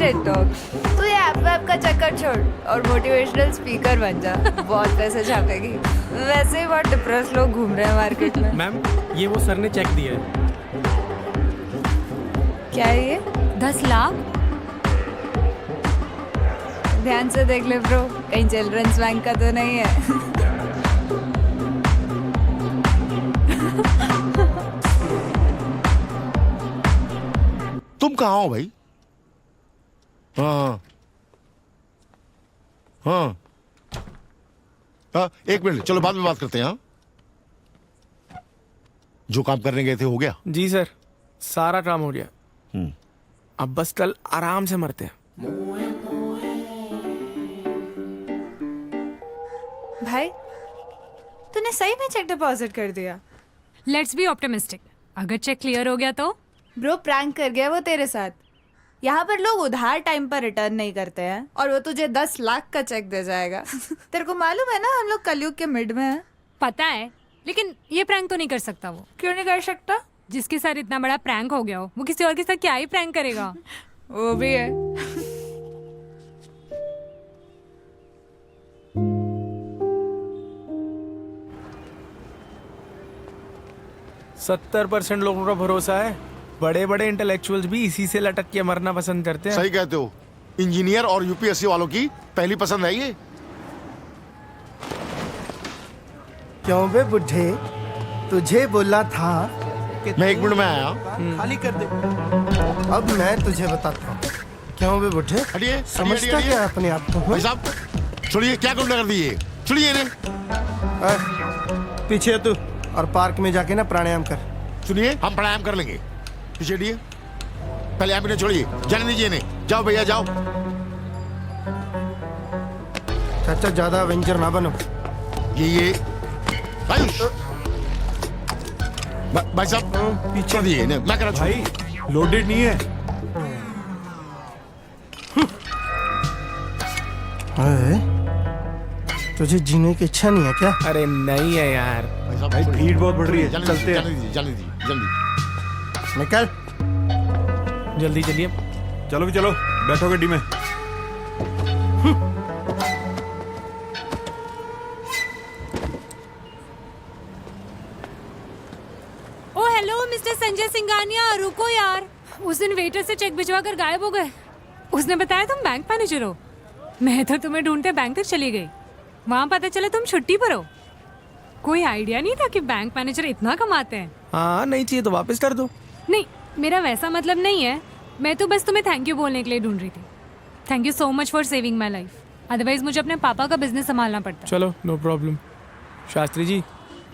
टिकटॉक, तू ये ऐप का चक्कर छोड़ और मोटिवेशनल स्पीकर बन जा। बहुत पैसे छापेगी। वैसे ही बहुत डिप्रेस लोग घूम रहे हैं मार्केट में। मैम, ये वो सर ने चेक दिया है। क्या है ये? 10 लाख? ध्यान से देख ले ब्रो, कहीं चिल्ड्रंस बैंक का तो नहीं है। तुम कहाँ हो भाई? हाँ हाँ हाँ, 1 मिनट, चलो बाद में बात करते हैं। हाँ, जो काम करने गए थे हो गया? जी सर, सारा काम हो गया। अब बस कल आराम से मरते हैं। भाई तूने सही में चेक डिपॉजिट कर दिया? Let's be optimistic. अगर चेक क्लियर हो गया तो? ब्रो प्रैंक कर गया वो तेरे साथ। यहाँ पर लोग उधार टाइम पर रिटर्न नहीं करते हैं और वो तुझे 10 लाख का चेक दे जाएगा। तेरे को मालूम है ना हम लोग कलयुग के मिड में हैं। पता है, लेकिन ये प्रैंक तो नहीं कर सकता वो। क्यों नहीं कर सकता? जिसके साथ इतना बड़ा प्रैंक हो गया हो, वो किसी और के साथ क्या ही प्रैंक करेगा। वो भी है। 70% लोगों का भरोसा है, बड़े बड़े इंटेलेक्चुअल्स भी इसी से लटक के मरना पसंद करते हैं। सही कहते हो, इंजीनियर और यूपीएससी वालों की पहली पसंद है ये। क्यों बे बुढ़े, तुझे बोला था कि मैं 1 मिनट में आया। खाली कर दे। अब मैं तुझे बताता हूँ। क्यों बे बुढ़े, हटिए, समझता हटिए, क्या अपने आप को? भाई साहब छोड़िए, क्या गुंडा कर दिए, छोड़िए इन्हें। पीछे तू और पार्क में जाके ना प्राणायाम कर। सुनिए, हम प्राणायाम कर लेंगे। पीछे हटिए, पहले आप इन्हें छोड़िए, जाने दीजिए इन्हें। जाओ भैया जाओ। चाचा ज्यादा वेंचर ना बनो। ये आयुष भाई साहब पीछे दिए ने मैं करा भाई लोडेड नहीं है। तुझे जीने की इच्छा नहीं है क्या? अरे नहीं है यार। भाई भीड़ बहुत बढ़ रही है, चलते हैं। जल्दी निकल जल्दी चलिए। चलो भी चलो, बैठो गड्डी में। ओ हेलो मिस्टर संजय सिंघानिया, रुको यार। उस दिन वेटर से चेक भिजवा कर गायब हो गए। उसने बताया तुम बैंक मैनेजर हो। मैं तो तुम्हें ढूंढते बैंक तक चली गई, वहाँ पता चला तुम छुट्टी पर हो। कोई आइडिया नहीं था कि बैंक मैनेजर इतना कमाते हैं। हाँ नहीं चाहिए तो वापस कर दो। नहीं, मेरा वैसा मतलब नहीं है। मैं तो बस तुम्हें थैंक यू बोलने के लिए ढूंढ रही थी। Thank you so much for saving my life, otherwise मुझे अपने पापा का बिजनेस संभालना पड़ता। चलो नो प्रॉब्लम। शास्त्री जी,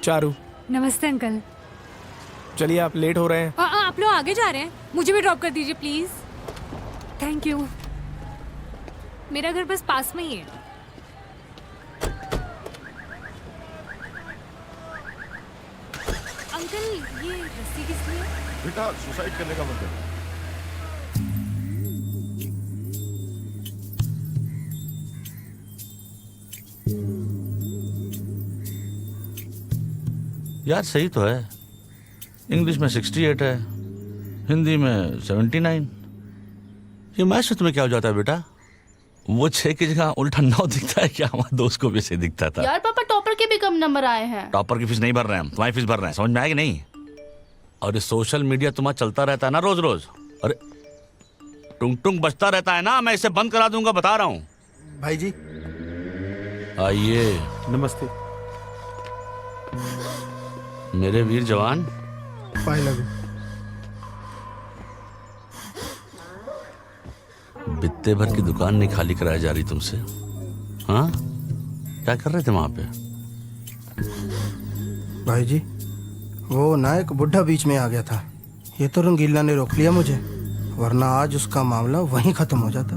चारू। नमस्ते अंकल। चलिए आप लेट हो रहे हैं। आप लोग आगे जा रहे हैं, मुझे भी ड्रॉप कर दीजिए प्लीज। Thank you. मेरा घर बस पास में ही है। अंकल ये रस्सी किस लिए? बेटा सुसाइड करने का मतलब। यार सही तो है। इंग्लिश में 68 है, हिंदी में 79। ये मैथ से तुम्हें क्या हो जाता है बेटा? वो 6 की जगह उल्टा 9 दिखता है क्या? हमारे दोस्त को भी ऐसे दिखता था। यार पापा टॉपर के भी कम नंबर आए हैं। टॉपर की फीस नहीं भर रहे हैं हम, तुम्हारी फीस भर रहे हैं। समझ में आया कि नहीं? और ये सोशल मीडिया तुम्हारा चलता रहता है ना रोज रोज। अरे टुंग टुंग बजता रहता है ना, मैं इसे बंद करा दूंगा, बता रहा हूँ। भाई जी आइए। नमस्ते। मेरे वीर जवान। पाए लगो। बित्ते भर की दुकान नहीं खाली कराई जा रही तुमसे। हाँ क्या कर रहे थे वहां पे? भाई जी वो ना एक बुढ़ा बीच में आ गया था, ये तो रंगीला ने रोक लिया मुझे, वरना आज उसका मामला वहीं खत्म हो जाता।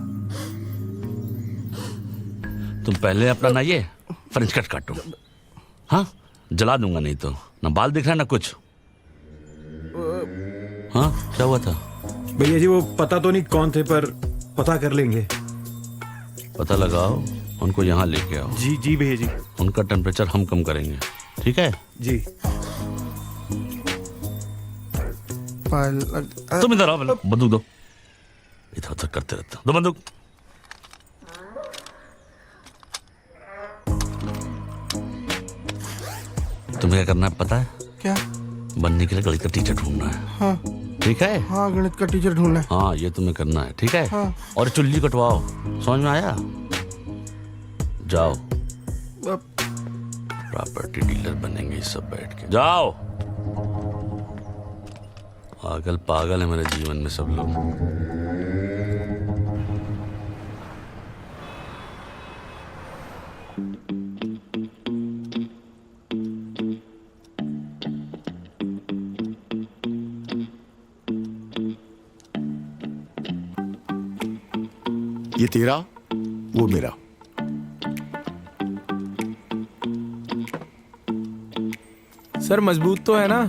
तुम पहले अपना ना ये फ्रेंच कट काटो। हाँ जला दूंगा नहीं तो, ना बाल दिख रहा ना कुछ। हाँ क्या हुआ था? भैया जी वो पता तो नहीं कौन थे, पर पता कर लेंगे। पता लगाओ, उनको यहाँ लेके आओ। जी जी भैया जी। उनका टेम्परेचर हम कम करेंगे, ठीक है? जी। तुम इधर आओ, बंदूक दो। इधर उधर करते रहता, दो बंदूक। तुम्हें क्या करना है पता है? क्या? बनने के लिए गणित का टीचर ढूंढना है। हाँ ठीक है? हाँ गणित का टीचर ढूंढना है। हाँ ये तुम्हें करना है, ठीक है? हाँ। और चुल्ली कटवाओ, समझ में आया? जाओ, प्रॉपर्टी डीलर बनेंगे सब बैठ के। जाओ। पागल पागल है मेरे जीवन में सब लोग। ये तेरा, वो मेरा। सर मजबूत तो है ना?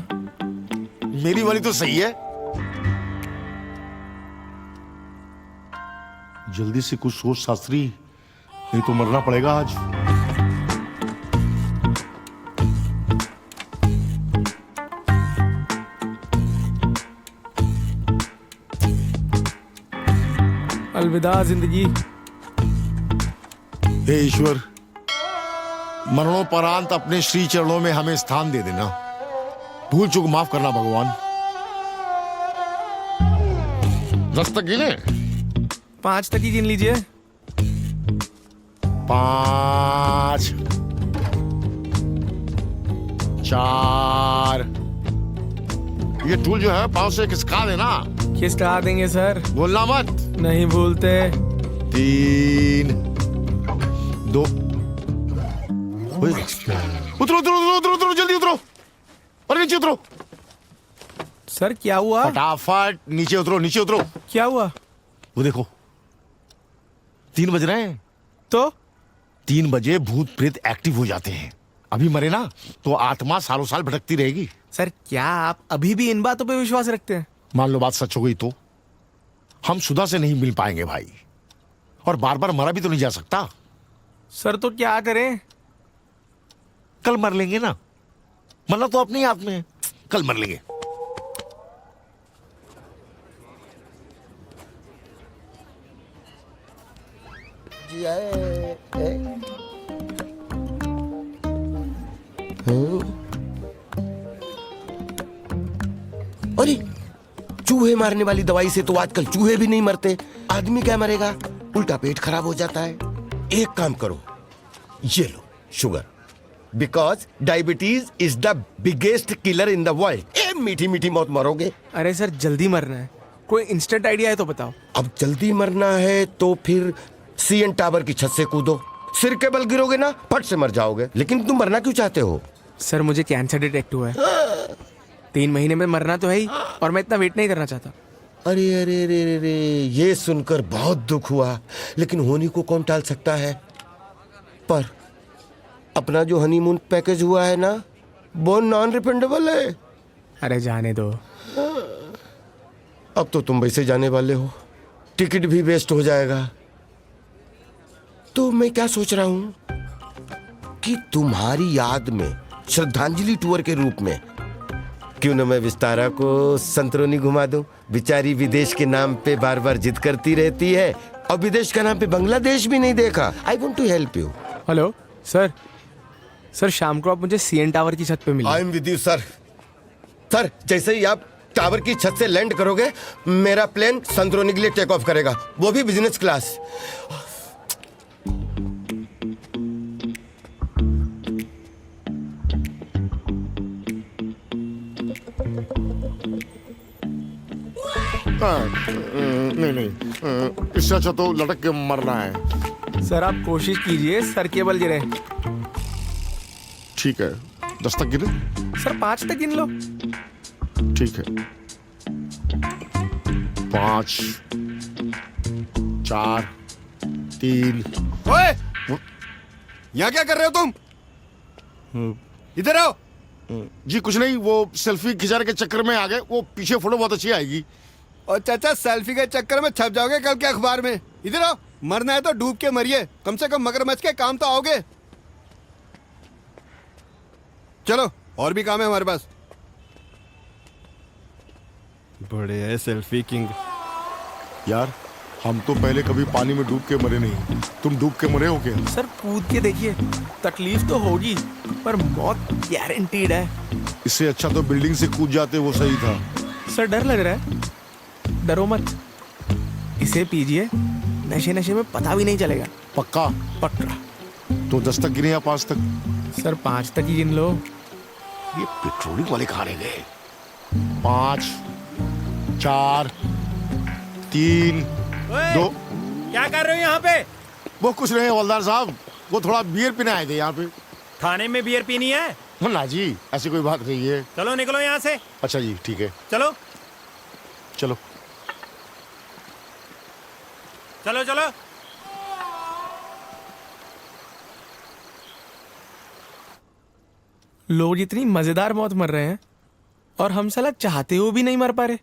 मेरी वाली तो सही है। जल्दी से कुछ सोच शास्त्री, नहीं तो मरना पड़ेगा आज। अलविदा जिंदगी। हे ईश्वर, मरणोपरांत अपने श्री चरणों में हमें स्थान दे देना। भूल चूक माफ करना भगवान। 10 तक गिने? 5 तक ही गिन लीजिए। 5 4। ये टूल जो है पांव से खिसका देना। खिसका देंगे सर। बोलना मत। नहीं भूलते। 3 2। उतरो उतरो उतरो उतरो, जल्दी उतरो। अरे नीचे उतरो। सर क्या हुआ? फटाफट नीचे उतरो, नीचे उतरो। क्या हुआ? वो देखो 3 बज रहे हैं। तो 3 बजे भूत प्रेत एक्टिव हो जाते हैं। अभी मरे ना तो आत्मा सालों साल भटकती रहेगी। सर क्या आप अभी भी इन बातों पे विश्वास रखते हैं? मान लो बात सच हो गई तो हम सुधा से नहीं मिल पाएंगे भाई, और बार बार मरा भी तो नहीं जा सकता। सर तो क्या करें? कल मर लेंगे ना, मरना तो अपने हाथ में है, कल मर लेंगे। अरे चूहे मारने वाली दवाई से तो आजकल चूहे भी नहीं मरते, आदमी क्या मरेगा? उल्टा पेट खराब हो जाता है। एक काम करो, ये लो sugar, because diabetes is the biggest killer in the world. ए मीठी मीठी मौत मरोगे। अरे सर जल्दी मरना है, कोई इंस्टेंट आइडिया है तो बताओ। अब जल्दी मरना है तो फिर सीएन टावर की छत से कूदो, सिर के बल गिरोगे ना फट से मर जाओगे। लेकिन तुम मरना क्यों चाहते हो? सर मुझे कैंसर डिटेक्ट हुआ है, 3 महीने में मरना तो है ही, और मैं इतना वेट नहीं करना चाहता। अरे अरे अरे अरे अरे, ये सुनकर बहुत दुख हुआ, लेकिन होने को कौन टाल सकता है? पर अपना जो हनीमून पैकेज हुआ है ना, वो नॉन रिफंडेबल है। अरे जाने दो। अब तो तुम वैसे जाने वाले हो, टिकट भी वेस्ट हो जाएगा। तो मैं क्या सोच रहा हूं कि तुम्हारी याद में श्रद्धांजलि टूर के रूप में क्यों न मैं विस्तारा को संतरोनी घुमा दूं। बेचारी विदेश के नाम पे बार बार जिद करती रहती है, और विदेश का नाम पे बांग्लादेश भी नहीं देखा। I want to help you. Hello sir, sir शाम को आप मुझे सीएन टावर की छत पे मिलिए। I am with you sir. Sir जैसे ही आप टावर की छत से लैंड करोगे, मेरा प्लेन संतरोनी के लिए टेक ऑफ करेगा, वो भी बिजनेस क्लास। नहीं, इससे अच्छा तो लटक के मरना है। सर आप कोशिश कीजिए, सर के बल गिरे। ठीक है, 10 तक गिरे। सर 5 तक गिन लो। ठीक है, 5 4 3। ओए, यहाँ क्या कर रहे हो तुम? इधर आओ। जी कुछ नहीं, वो सेल्फी खिंचाने के चक्कर में आ गए। वो पीछे फोटो बहुत अच्छी आएगी। और चाचा सेल्फी के चक्कर में छप जाओगे कल के अखबार में। इधर आओ, मरना है तो डूब के मरिए, कम से कम मगरमच्छ के काम तो आओगे। चलो और भी काम है हमारे पास। बड़े है सेल्फी किंग। यार हम तो पहले कभी पानी में डूब के मरे नहीं, तुम डूब के मरे हो क्या? सर कूद के देखिए, तकलीफ तो होगी पर मौत गारंटीड है। इससे अच्छा तो बिल्डिंग से कूद जाते, वो सही था। सर डर लग रहा है? डरो मत, इसे पीजिए, नशे नशे में पता भी नहीं चलेगा। पक्का? पक्का। तो 10 तक गिने या 5 तक? सर 5 तक ही गिन लो। ये पेट्रोलिंग वाले कहाँ रह गए? 5 4 3 2। क्या कर रहे हो यहाँ पे? वो कुछ नहीं हवलदार साहब, वो थोड़ा बियर पीने आए थे यहाँ पे। थाने में बियर पीनी है? ना जी, ऐसी कोई बात नहीं है। चलो निकलो यहाँ से। अच्छा जी ठीक है, चलो चलो चलो चलो। लोग इतनी मजेदार मौत मर रहे हैं और हम साला चाहते हुए भी नहीं मर पा रहे।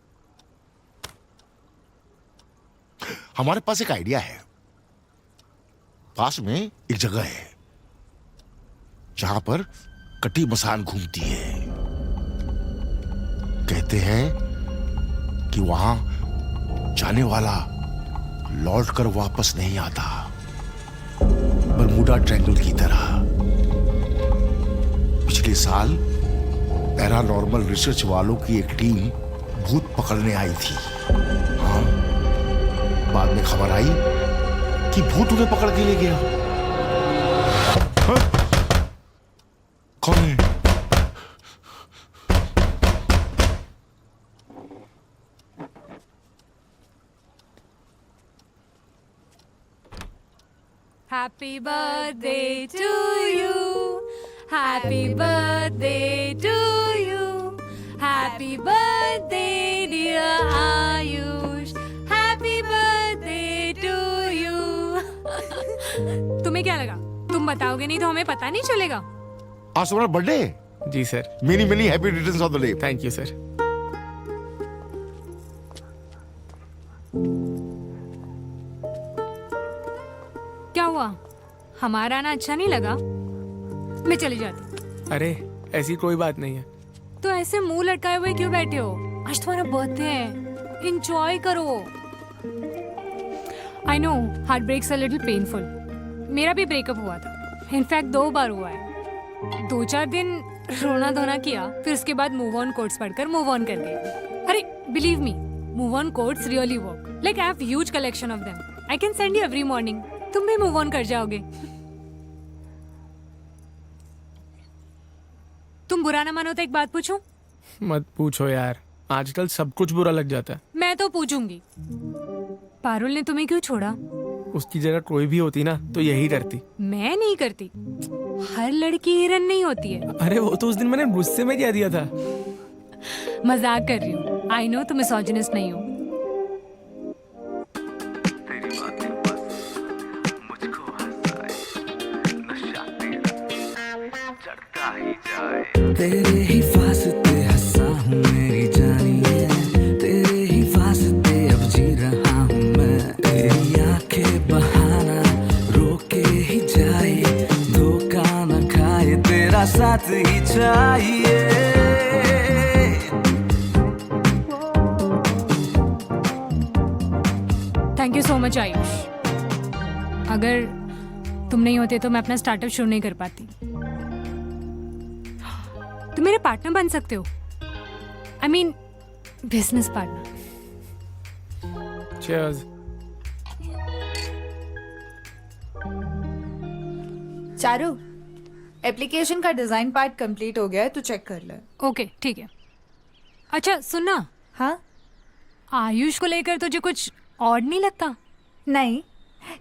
हमारे पास एक आइडिया है। पास में एक जगह है जहां पर कटी मसान घूमती है। कहते हैं कि वहां जाने वाला लौट कर वापस नहीं आता, बरमूडा ट्रायंगल की तरह। पिछले साल पैरानॉर्मल रिसर्च वालों की एक टीम भूत पकड़ने आई थी। हाँ, बाद में खबर आई कि भूत उन्हें पकड़ के ले गया। हाँ? कौन है? Happy birthday to you. Happy birthday to you. Happy birthday dear Ayush. Happy birthday to you. तुम्हें क्या लगा? तुम बताओगे नहीं तो हमें पता नहीं चलेगा। आज तुम्हारा बर्थडे? जी sir. Many many happy returns of the day. Thank you sir. क्या हुआ, हमारा आना अच्छा नहीं लगा? मैं चली जाती। अरे ऐसी कोई बात नहीं है। तो ऐसे मुंह लटकाए हुए क्यों बैठे हो? आज तुम्हारा बर्थडे है, एंजॉय करो। I know heart breaks a little painful. मेरा भी ब्रेकअप हुआ था, इनफैक्ट 2 बार हुआ है। 2-4 दिन रोना धोना किया, फिर उसके बाद मूव ऑन कोट्स पढ़कर मूव ऑन कर गए। अरे believe me, move on quotes really work. Like I have huge collection of them. I can send you every morning. तुम भी मूव ऑन कर जाओगे। तुम बुरा ना मानो तो एक बात पूछूं? मत पूछो यार, आजकल सब कुछ बुरा लग जाता है। मैं तो पूछूंगी, पारुल ने तुम्हें क्यों छोड़ा? उसकी जगह कोई भी होती ना तो यही करती। मैं नहीं करती। हर लड़की हिरन नहीं होती है। अरे वो तो उस दिन मैंने गुस्से में कह दिया था। मजाक कर रही हूँ। आई नो तुम मिसोजिनिस्ट नहीं हो। तेरे ही वास्ते हंसा हूँ मेरी जानिए, तेरे ही वास्ते अब जी रहा हूँ मैं। तेरी आंखें बहाना रोके ही जाए, धोखा न खाए, तेरा साथ ही चाहिए। Thank you so much Ayush. अगर तुम नहीं होते तो मैं अपना स्टार्टअप शुरू नहीं कर पाती। तुम मेरे पार्टनर बन सकते हो। I mean business partner. Cheers. Charu, application का डिजाइन पार्ट कंप्लीट हो गया है, तू चेक कर ले। ओके ठीक है। अच्छा सुनना। हाँ? आयुष को लेकर तुझे कुछ ऑड नहीं लगता? नहीं,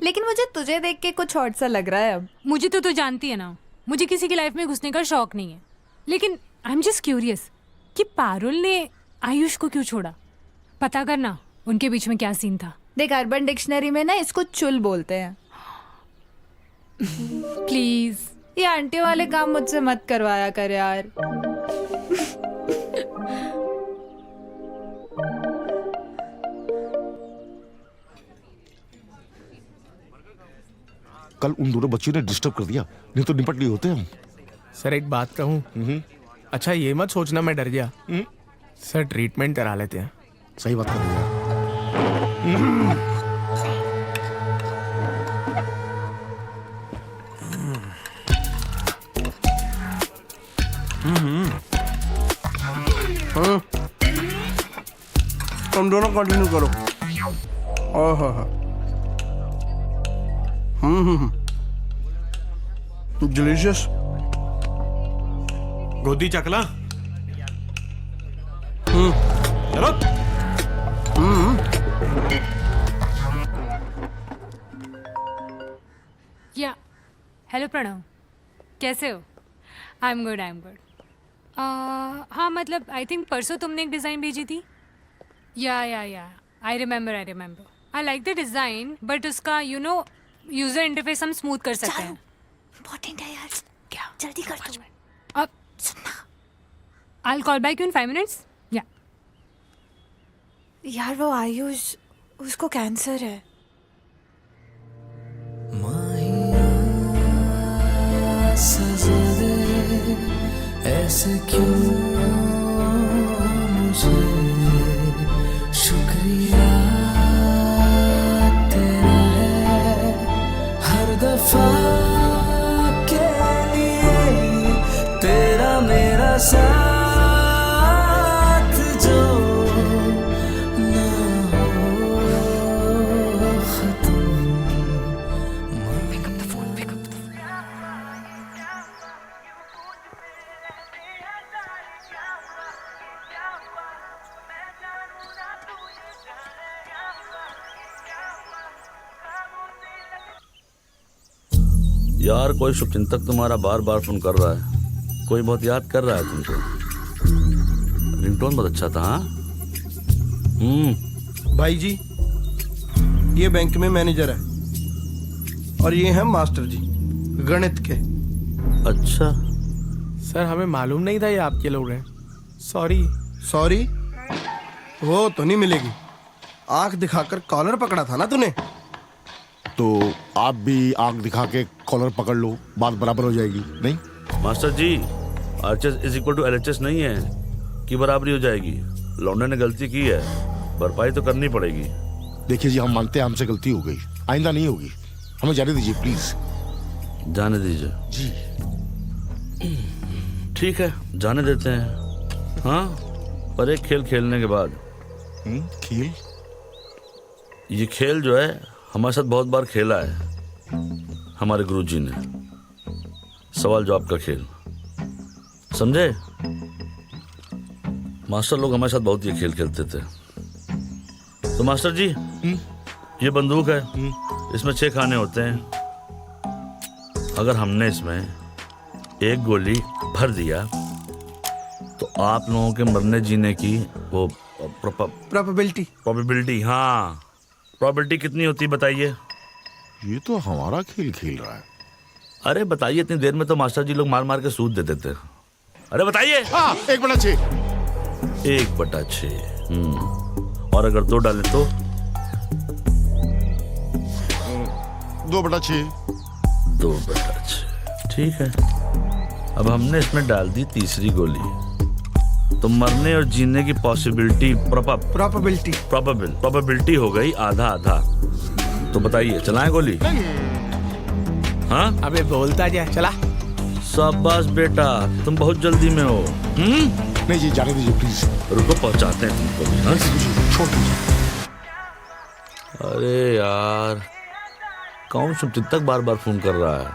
लेकिन मुझे तुझे देख के कुछ और सा लग रहा है अब। मुझे तो तू जानती है ना, मुझे किसी की लाइफ में घुसने का शौक नहीं है। लेकिन आई एम जस्ट क्यूरियस कि पारुल ने आयुष को क्यों छोड़ा। पता करना उनके बीच में क्या सीन था। देख, अर्बन डिक्शनरी में ना इसको चुल बोलते हैं। प्लीज ये आंटी वाले काम मुझसे मत करवाया कर यार। कल उन दोनों बच्चों ने डिस्टर्ब कर दिया, नहीं तो निपट लिए होते हम। सर एक बात कहूँ? अच्छा ये मत सोचना मैं डर गया। सर ट्रीटमेंट करा लेते हैं। सही बात कर दिया। तुम दोनों कंटिन्यू करो। डिलीशियस। गोदी चकला। चलो। या हेलो प्रणव, कैसे हो? I am good, I am good. हाँ मतलब आई थिंक परसों तुमने एक डिज़ाइन भेजी थी। या I remember I like the design, but उसका यू नो यूज़र इंटरफेस हम स्मूथ कर सकते हैं। इम्पोर्टेंट है यार। क्या? जल्दी कर तू। अब सुनना, I'll call back you in 5 minutes. या यार वो आयुष, उसको कैंसर है। सजा दे ऐसे क्यों मुझे, शुक्रिया तेरा है हर दफा के लिए, तेरा मेरा साथ जो ना हो खत्म। Pick up the phone, pick up the phone. यार कोई शुभचिंतक तुम्हारा बार बार फोन कर रहा है, कोई बहुत याद कर रहा है तुमको। रिंगटोन बहुत अच्छा था। हाँ भाई जी, ये बैंक में मैनेजर है और ये है मास्टर जी। गणित के। अच्छा सर हमें मालूम नहीं था ये आपके लोग हैं। सॉरी। सॉरी वो तो नहीं मिलेगी। आंख दिखाकर कॉलर पकड़ा था ना तूने। तो आप भी आंख दिखा के कॉलर पकड़ लो, बात बराबर हो जाएगी। नहीं master ji, RHS is equal to LHS नहीं है कि बराबरी हो जाएगी। लौंडे ने गलती की है, भरपाई तो करनी पड़ेगी। देखिए जी, हम मानते हैं हमसे गलती हो गई, आइंदा नहीं होगी। हमें जाने दीजिए प्लीज। जाने दीजिए जी। ठीक है, जाने देते हैं। हाँ, पर एक खेल खेलने के बाद। खेल? ये खेल जो है हमारे साथ बहुत बार खेला है हमारे गुरुजी ने। सवाल जवाब का खेल, समझे? मास्टर लोग हमारे साथ बहुत ये खेल खेलते थे। तो मास्टर जी, ये बंदूक है, इसमें 6 खाने होते हैं। अगर हमने इसमें एक गोली भर दिया तो आप लोगों के मरने जीने की वो प्रोबेबिलिटी, हाँ, प्रोबेबिलिटी कितनी होती है बताइए? ये तो हमारा खेल खेल रहा है। अरे बताइए, इतनी देर में तो मास्टर जी लोग मार मार के सूद देते थे। अरे बताइए। हाँ, 1/6। 1/6। और अगर 2 डालें तो 2/6। 2/6, ठीक है। अब हमने इसमें डाल दी तीसरी गोली, तो मरने और जीने की पॉसिबिलिटी प्रोबेबिलिटी हो गई आधा आधा। तो बताइए, चलाएं गोली? हाँ, अबे बोलता जा, चला। शाबाश बेटा, तुम बहुत जल्दी में हो। नहीं जी, जाने दीजिए प्लीज। रुको, पहुंचाते हैं तुमको भी। हाँ? छोड़ दीजिए। अरे यार, कौन सुन तक बार बार फोन कर रहा है?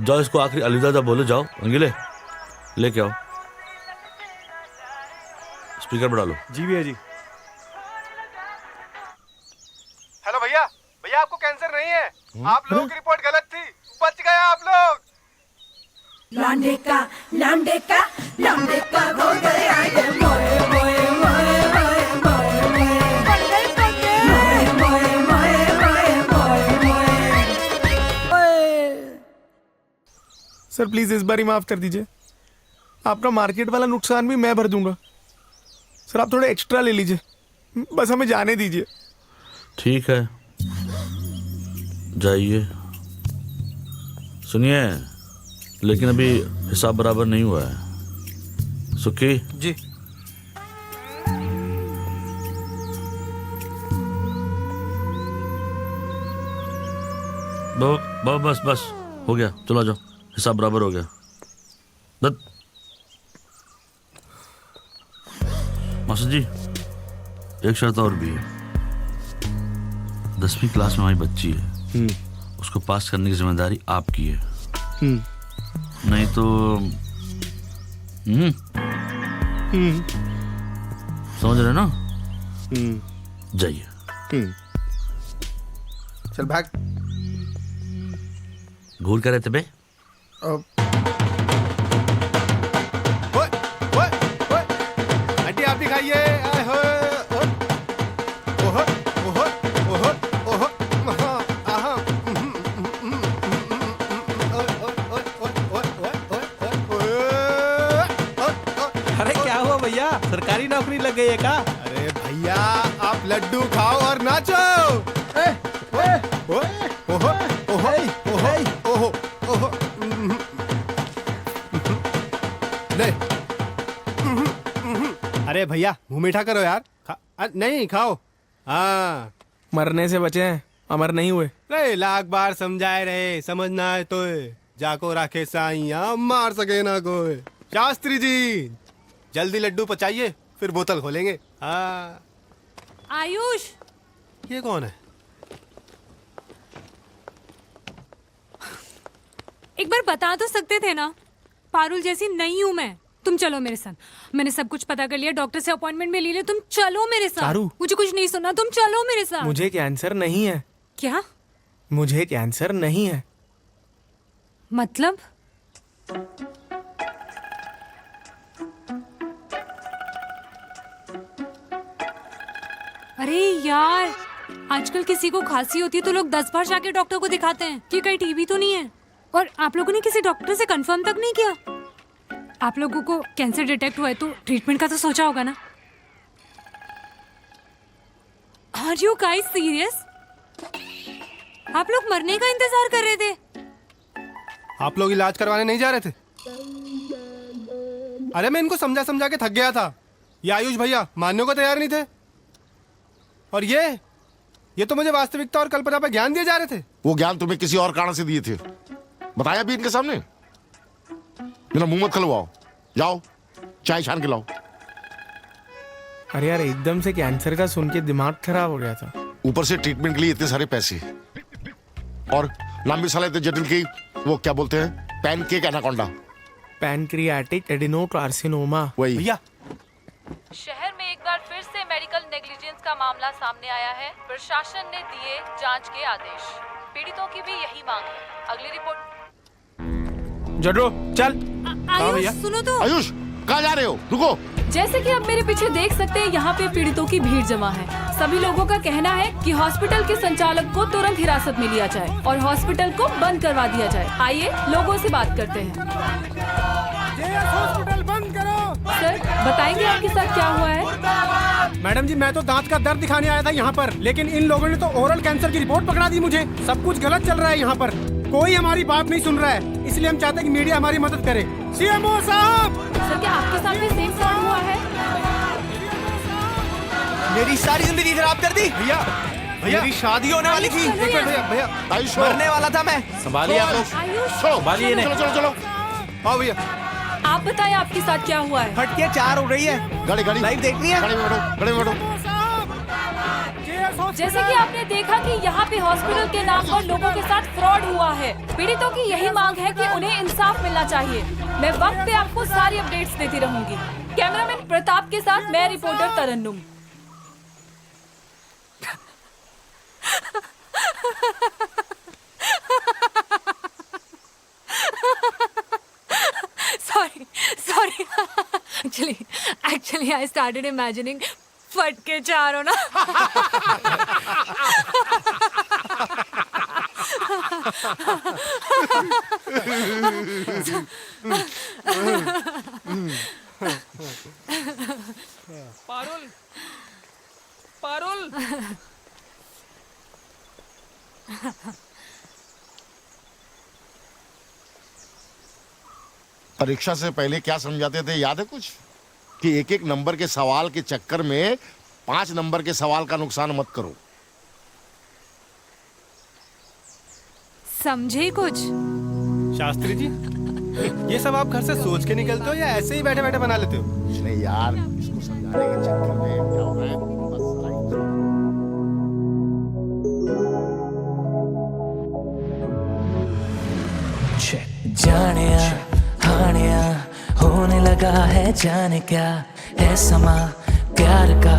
जाओ, इसको आखिरी अलविदा बोलो। जाओ अंगिले, लेके आओ। स्पीकर बढ़ा लो। जी भैया जी। हेलो भैया, भैया आपको कैंसर नहीं है। आप लोगों की रिपोर्ट गलत थी, बच गए आप लोग। लौंडे का हो गया ये मोए मोए मोए मोए मोए मोए। सर प्लीज इस बार ही माफ कर दीजिए। आपका मार्केट वाला नुकसान भी मैं भर दूंगा। सर आप थोड़ा एक्स्ट्रा ले लीजिए, बस हमें जाने दीजिए। ठीक है, जाइए। सुनिए, लेकिन अभी हिसाब बराबर नहीं हुआ है। सुखी जी। बस बस हो गया, चलो आ जाओ, हिसाब बराबर हो गया। मास्टर जी, एक शर्त और भी है। 10वीं क्लास में हमारी बच्ची है, उसको पास करने की जिम्मेदारी आपकी है। नहीं तो समझ रहे ना? जाइए। चल भाग। घूर कर रहे थे बे? आंटी आप भी खाइए। अरे क्या हुआ भैया, सरकारी नौकरी लग गई है क्या? अरे भैया, आप लड्डू खाओ और नाचो। अरे भैया, मुंह मीठा करो यार। नहीं खाओ। हाँ, मरने से बचे हैं, अमर नहीं हुए। नहीं, लाख बार समझाए रहे, समझना है तो जाको राखे साइया, मार सके ना कोई। शास्त्री जी, जल्दी लड्डू पचाइए, फिर बोतल खोलेंगे। हाँ। आयुष, ये कौन है? एक बार बता तो सकते थे ना, पारुल जैसी नहीं हूं मैं। तुम चलो मेरे साथ, मैंने सब कुछ पता कर लिया, डॉक्टर से अपॉइंटमेंट भी ले लिया। तुम चलो मेरे साथ। चारू, मुझे कुछ नहीं सुनना, तुम चलो मेरे साथ। मुझे कैंसर नहीं है। क्या? मुझे कैंसर नहीं है। मतलब? अरे यार, आजकल किसी को खांसी होती है तो लोग 10 बार जाके डॉक्टर को दिखाते हैं कि कहीं टीबी तो नहीं है। और आप लोगों ने किसी डॉक्टर से कंफर्म तक नहीं किया। आप लोगों को कैंसर डिटेक्ट हुआ है तो ट्रीटमेंट का तो सोचा होगा ना। Are you guys serious? आप लोग मरने का इंतजार कर रहे थे? आप लोग इलाज करवाने नहीं जा रहे थे? अरे मैं इनको समझा समझा के थक गया था। ये आयुष भैया मानने को तैयार नहीं थे। और ये तो मुझे वास्तविकता और कल्पना पर ज्ञान दिए जा रहे थे। वो ज्ञान तुम्हें किसी और कारण से दिए थे, बताया भी इनके सामने। मेरा मुंह मत खलवाओ, जाओ चाय छान के लाओ। अरे यार एकदम से कैंसर का सुन के दिमाग खराब हो गया था। ऊपर से ट्रीटमेंट के लिए इतने सारे पैसे और नाम भी साले इतने जटिल की, वो क्या बोलते हैं, पैनकेक एनाकोंडा। Pancreatic adenocarcinoma. वही भैया शहर में एक बार फिर से मेडिकल नेग्लिजेंस का मामला सामने आया है। प्रशासन ने दिए जांच के आदेश। पीड़ितों की भी यही मांग है। अगली रिपोर्ट। जड्रो चल। आयुष सुनो तो। आयुष कहाँ जा रहे हो? रुको। जैसे कि आप मेरे पीछे देख सकते हैं, यहाँ पे पीड़ितों की भीड़ जमा है। सभी लोगों का कहना है कि हॉस्पिटल के संचालक को तुरंत हिरासत में लिया जाए और हॉस्पिटल को बंद करवा दिया जाए। आइए लोगों से बात करते हैं। हॉस्पिटल बंद करो। सर बताएंगे आपके साथ क्या हुआ है? मैडम जी मैं तो दांत का दर्द दिखाने आया था यहाँ पर, लेकिन इन लोगों ने तो ओरल कैंसर की रिपोर्ट पकड़ा दी मुझे। सब कुछ गलत चल रहा है यहाँ पर, कोई हमारी बात नहीं सुन रहा है। इसलिए हम चाहते हैं कि मीडिया हमारी मदद करे। सीएमओ साहब। सर क्या आपके साथ भी सेम कांड हुआ है? मेरी सारी जिंदगी खराब कर दी। भैया मेरी शादी होने वाली थी। एक मिनट भैया, आयुष मरने वाला था मैं। संभालिए आप लोग। संभालिए इन्हें। चलो चलो चलो। आओ भैया। आप बताएं आपके साथ क्या हुआ है? फटके 4 हो रही है। गाड़ी लाइव देखनी है। गाड़ी में बैठो, गाड़ी में बैठो। जैसे कि आपने देखा कि यहाँ पे हॉस्पिटल के नाम पर लोगों के साथ फ्रॉड हुआ है। पीड़ितों की यही मांग है कि उन्हें इंसाफ मिलना चाहिए। मैं वक्त पे आपको सारी अपडेट्स देती रहूंगी। कैमरामैन प्रताप के साथ मैं reporter Tarannum. Sorry. Actually, I started imagining फटके 4 होना। पारुल। परीक्षा से पहले क्या समझाते थे याद है कुछ? कि एक एक नंबर के सवाल के चक्कर में 5 नंबर के सवाल का नुकसान मत करो। समझे कुछ? शास्त्री जी ये सब आप घर से सोच के निकलते हो या ऐसे ही बैठे बैठे बना लेते हो? कुछ नहीं यार, इसको समझाने के चक्कर में क्या हो रहा है, बस जानिया हानिया होने लगा है, जाने क्या है समा प्यार का,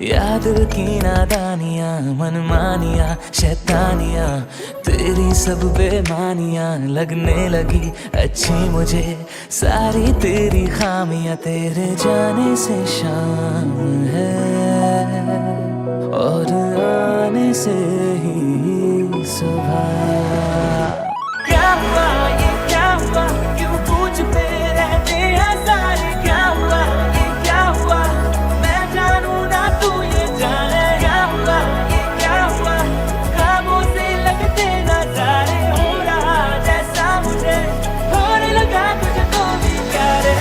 याद की नादानियां मनमानियां शैतानियां तेरी सब बेमानियां लगने लगी अच्छी मुझे सारी तेरी खामियां, तेरे जाने से शाम है और आने से ही सुबह। क्या हुआ ये क्या हुआ, क्यों पूछते रहते हैं सारे, क्या हुआ ये क्या हुआ, मैं जानू ना तू ये जाने, क्या हुआ ये क्या हुआ, ख्वाबों से लगते नजारे, हो रहा जैसा मुझे होने लगा तुझको भी प्यारे।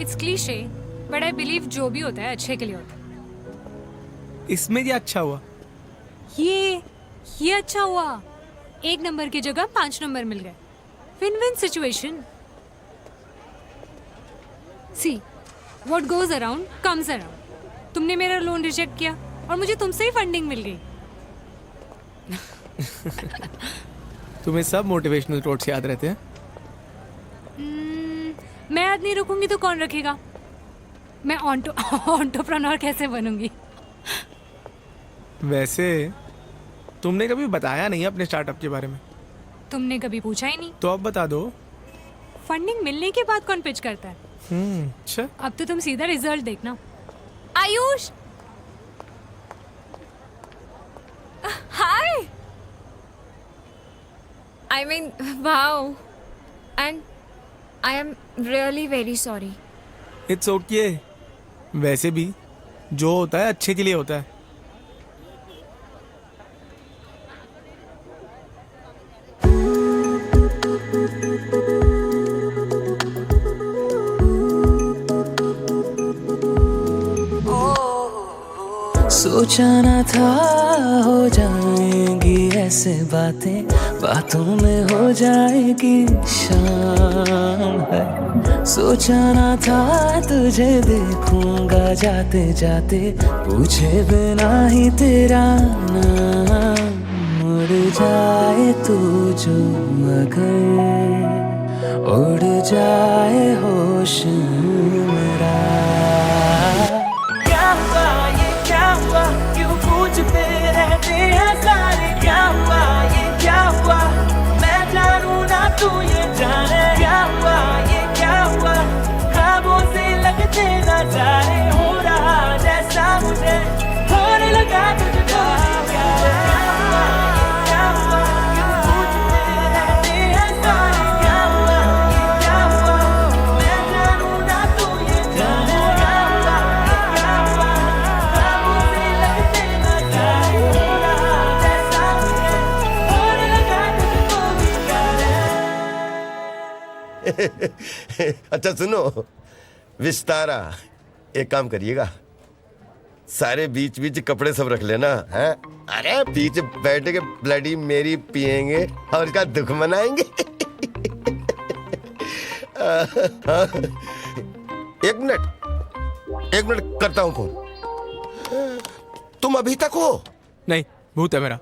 It's cliche, but I believe जो भी होता है अच्छे के लिए होता है। इसमें क्या अच्छा हुआ? ये अच्छा हुआ। 1 नंबर की जगह 5 नंबर मिल गए। Win win situation. See, what goes around comes around। तुमने मेरा लोन रिजेक्ट किया और मुझे तुमसे ही फंडिंग मिल गई। तुम्हें सब मोटिवेशनल कोट्स याद रहते हैं? मैं याद नहीं रखूंगी तो कौन रखेगा? मैं एंटरप्रेन्योर कैसे बनूंगी? वैसे तुमने कभी बताया नहीं अपने स्टार्टअप के बारे में। तुमने कभी पूछा ही नहीं। तो अब बता दो। फंडिंग मिलने के बाद कौन पिच करता है? अच्छा। अब तो तुम सीधा रिजल्ट देखना। आयुष, हाय। I mean, wow. And I am really very sorry. It's okay. वैसे भी जो होता है अच्छे के लिए होता है। सोचा ना था हो जाएंगी ऐसे बातें, बातों में हो जाएगी शाम है। सोचा ना था तुझे देखूंगा जाते जाते, पूछे बिना ही तेरा नाम। उड़ जाए तू जो मगर, उड़ जाए होश मेरा। क्या हुआ ये क्या हुआ, क्यों पूछते रहते हैं सारे क्या हुआ ये क्या हुआ, मैं जानू ना तू ये जाने। क्या हुआ ये क्या हुआ, ख्वाबों से लगते नजारे, हो रहा जैसा मुझे होने लगा तुझको। क्या हुआ ये क्या हुआ, क्यों पूछते रहते हैं सारे क्या हुआ ये क्या हुआ, मैं जानू ना तू ये जाने। क्या हुआ ये क्या हुआ, ख्वाबों से लगते नजारे, हो रहा जैसा मुझे होने लगा तुझको भी प्यार है। अच्छा सुनो विस्तारा, एक काम करिएगा, सारे बीच बीच कपड़े सब रख लेना हैं। अरे बीच बैठ के ब्लडी मेरी पियेंगे और इसका दुख मनाएंगे। एक मिनट करता हूँ फोन। तुम अभी तक हो? नहीं, भूत है मेरा।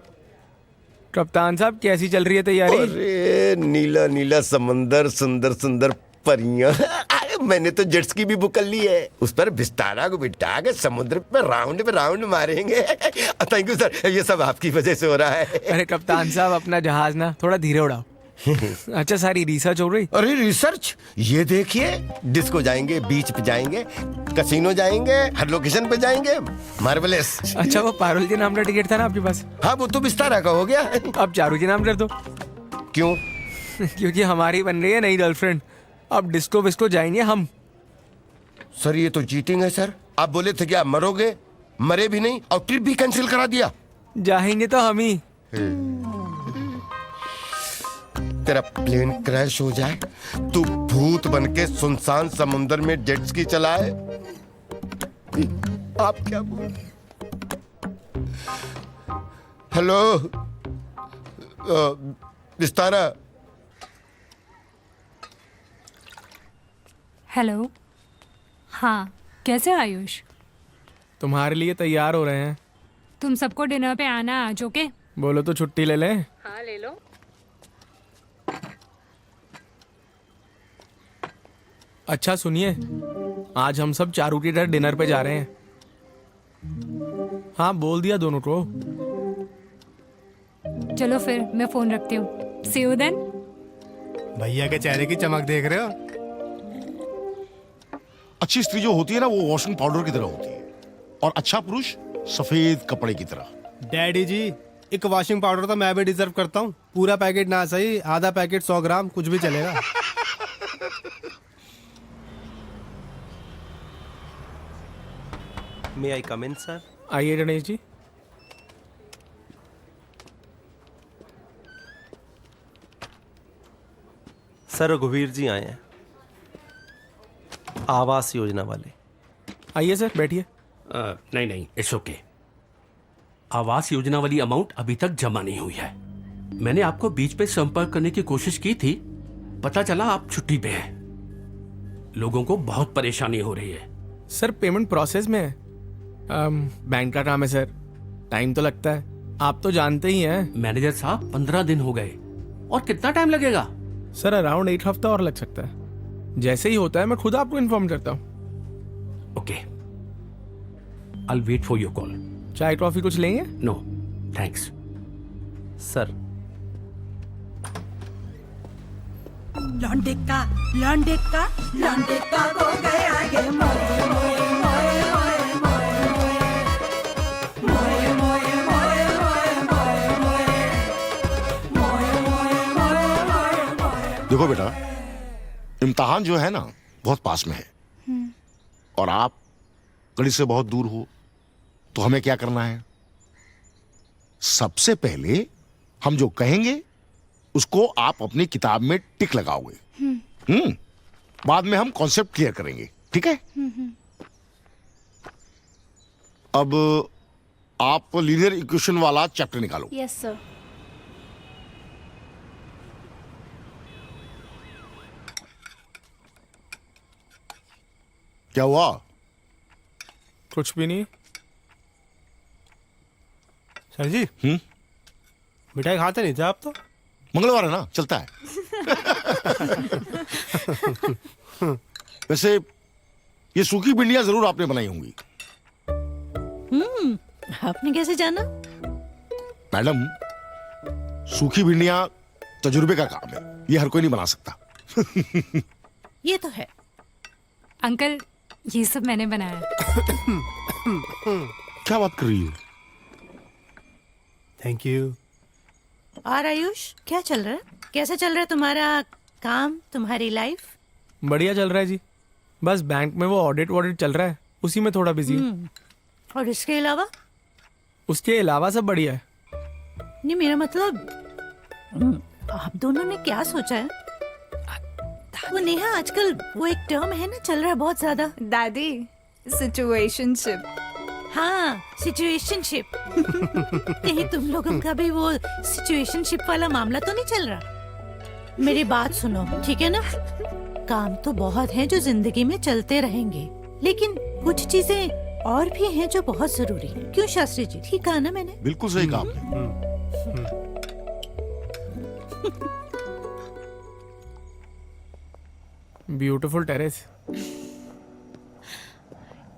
कप्तान साहब कैसी चल रही है तैयारी? अरे नीला नीला समंदर, सुंदर सुंदर परियां। अरे मैंने तो जेट्स की भी बुक कर ली है, उस पर विस्तारा को बिठा के समुद्र पे राउंड मारेंगे। थैंक यू सर, ये सब आपकी वजह से हो रहा है। अरे कप्तान साहब अपना जहाज ना थोड़ा धीरे उड़ाओ। अच्छा सारी रिसर्च हो रही? अरे रिसर्च, ये देखिए डिस्को जाएंगे, बीच पे जाएंगे, कसिनो जाएंगे, हर लोकेशन पे जाएंगे। मार्वेलस। अच्छा वो पारुल के नाम का टिकट था ना आपके पास? हाँ वो तो विस्तारा का हो गया। अब चारू के नाम कर दो। क्यों? क्योंकि हमारी बन रही है नई गर्लफ्रेंड, अब डिस्को विस्को जाएंगे हम। सर ये तो चीटिंग है सर। आप बोले थे कि आप मरोगे, मरे भी नहीं और ट्रिप भी कैंसिल करा दिया। जाएंगे तो हम ही। तेरा प्लेन क्रैश हो जाए, तू भूत बनके सुनसान समुंदर में जेट स्की चलाए, आप क्या बोल? हेलो विस्तारा। हेलो। हाँ कैसे हो आयुष? तुम्हारे लिए तैयार हो रहे हैं। तुम सबको डिनर पे आना आज, ओके? बोलो तो छुट्टी ले लें। हाँ ले लो। अच्छा सुनिए, आज हम सब चारू के घर डिनर पे जा रहे हैं। हाँ बोल दिया दोनों को। चलो फिर मैं फोन रखती हूँ। सी यू देन। भैया के चेहरे की चमक देख रहे हो? अच्छी स्त्री जो होती है ना वो वॉशिंग पाउडर की तरह होती है, और अच्छा पुरुष सफेद कपड़े की तरह। डैडी जी एक वॉशिंग पाउडर तो मैं भी डिजर्व करता हूँ। पूरा पैकेट ना सही, आधा पैकेट 100 ग्राम कुछ भी चलेगा। मे आई कम इन सर? आइए गणेश जी। सर रघुवीर जी आए हैं, आवास योजना वाले। आइए सर बैठिए। नहीं इट्स ओके। आवास योजना वाली अमाउंट अभी तक जमा नहीं हुई है। मैंने आपको बीच पे संपर्क करने की कोशिश की थी, पता चला आप छुट्टी पे हैं। लोगों को बहुत परेशानी हो रही है। सर पेमेंट प्रोसेस में है। बैंक का काम है सर, टाइम तो लगता है, आप तो जानते ही हैं। मैनेजर साहब 15 दिन हो गए, और कितना टाइम लगेगा? सर अराउंड 1 हफ्ता और लग सकता है। जैसे ही होता है मैं खुद आपको इन्फॉर्म करता हूँ। Okay, I wait for your call. चाय कॉफी कुछ लेंगे? No thanks. सर लौंडे का लौंडे का लौंडे का हो गया ये मोए मोए मोए मोए मोए मोए मोए मोए मोए मोए मोए। देखो बेटा, इम्तिहान जो है ना बहुत पास में है और आप गणित से बहुत दूर हो, तो हमें क्या करना है? सबसे पहले हम जो कहेंगे उसको आप अपनी किताब में टिक लगाओगे। बाद में हम कॉन्सेप्ट क्लियर करेंगे, ठीक है? अब आप लीनियर इक्वेशन वाला चैप्टर निकालो। Yes sir. क्या हुआ? कुछ भी नहीं। सर जी मिठाई खाते नहीं थे आप तो? मंगलवार है ना, चलता है। वैसे ये सूखी भिंडियां जरूर आपने बनाई होंगी। आपने कैसे जाना? मैडम, सूखी भिंडियां तजुर्बे का काम है, ये हर कोई नहीं बना सकता। ये तो है। अंकल, ये सब मैंने बनाया। क्या बात कर रही हो? Thank you. और आयुष, क्या चल रहा है? कैसा चल रहा है तुम्हारा काम, तुम्हारी लाइफ? बढ़िया चल रहा है जी। बस बैंक में वो ऑडिट चल रहा है, उसी में थोड़ा बिजी हूँ। और इसके अलावा? उसके अलावा सब बढ़िया है। नहीं, मेरा मतलब आप दोनों ने क्या सोचा है? वो नेहा, आजकल वो एक टर्म है ना, चल रहा है बहुत ज्यादा। दादी, सिचुएशनशिप। हाँ, सिचुएशनशिप। कहीं तुम लोगों का भी वो सिचुएशनशिप वाला मामला तो नहीं चल रहा? मेरी बात सुनो, ठीक है ना? काम तो बहुत हैं जो जिंदगी में चलते रहेंगे, लेकिन कुछ चीजें और भी हैं जो बहुत जरूरी हैं। क्यों शास्त्री जी, ठीक कहा ना मैंने? बिल्कुल सही कहा आपने। Beautiful terrace.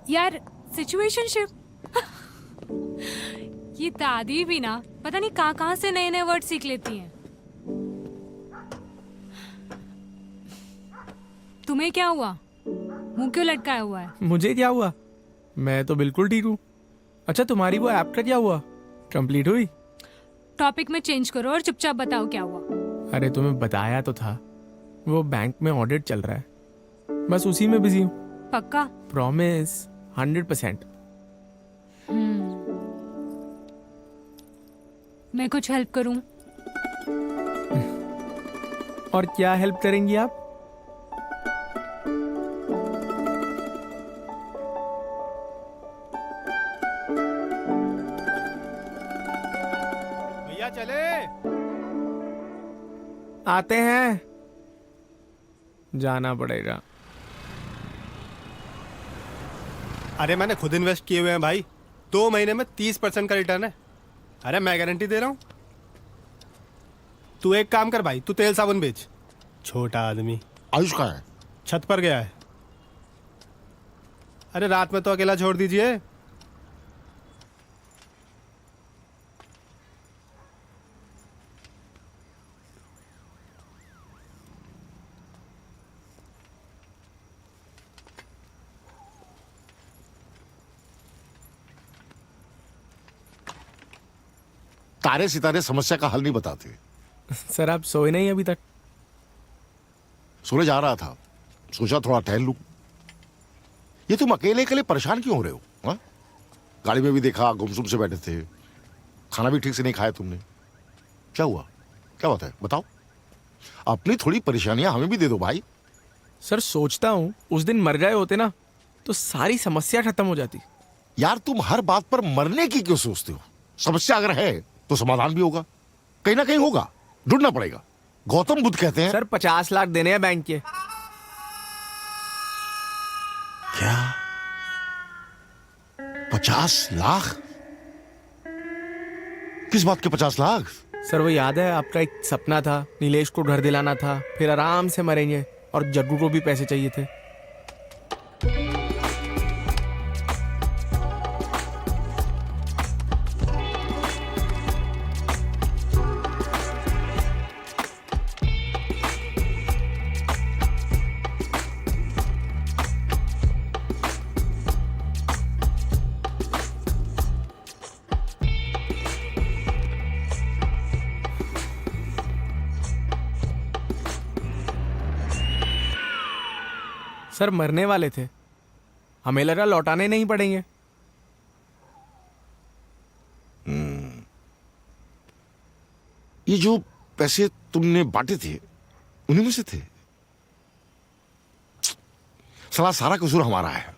यार, सिचुएशनशिप। ये दादी भी ना पता नहीं कहाँ से नए नए वर्ड सीख लेती हैं। तुम्हें क्या हुआ? मुंह क्यों लटकाया हुआ है? मुझे क्या हुआ? मैं तो बिल्कुल ठीक हूँ। अच्छा, तुम्हारी वो ऐप का क्या हुआ? कंप्लीट हुई? टॉपिक में चेंज करो और चुपचाप बताओ क्या हुआ। अरे तुम्हें बताया तो था, वो बैंक में ऑडिट चल रहा है, बस उसी में बिजी हूँ। पक्का? प्रॉमिस, 100%। मैं कुछ हेल्प करूं? और क्या हेल्प करेंगी आप? भैया चले? आते हैं, जाना पड़ेगा। अरे मैंने खुद इन्वेस्ट किए हुए हैं भाई, 2 महीने में 30% का रिटर्न है। अरे मैं गारंटी दे रहा हूं। तू एक काम कर भाई, तू तेल साबुन बेच। छोटा आदमी। आयुष कहाँ है? छत पर गया है। अरे रात में तो अकेला छोड़ दीजिए। तारे सितारे समस्या का हल नहीं बताते। सर, आप सोए नहीं अभी तक? सोने जा रहा था, सोचा थोड़ा टहल लूं। ये तुम अकेले अकेले परेशान क्यों हो रहे हो? हा? गाड़ी में भी देखा गुमसुम से बैठे थे, खाना भी ठीक से नहीं खाया तुमने। क्या हुआ? क्या बात है, बताओ। अपनी थोड़ी परेशानियां हमें भी दे दो भाई। सर, सोचता हूँ उस दिन मर गए होते ना तो सारी समस्या खत्म हो जाती। यार, तुम हर बात पर मरने की क्यों सोचते हो? समस्या अगर है तो समाधान भी होगा, कहीं ना कहीं होगा, ढूंढना पड़ेगा। गौतम बुद्ध कहते हैं। सर, 50 लाख देने हैं बैंक के। क्या? 50 लाख? किस बात के 50 लाख? सर, वो याद है आपका एक सपना था, नीलेश को घर दिलाना था, फिर आराम से मरेंगे, और जग्गू को भी पैसे चाहिए थे। सर मरने वाले थे, हमें लगा लौटाने नहीं पड़ेंगे। ये जो पैसे तुमने बांटे थे उन्हीं में से थे? साला सारा कसूर हमारा है।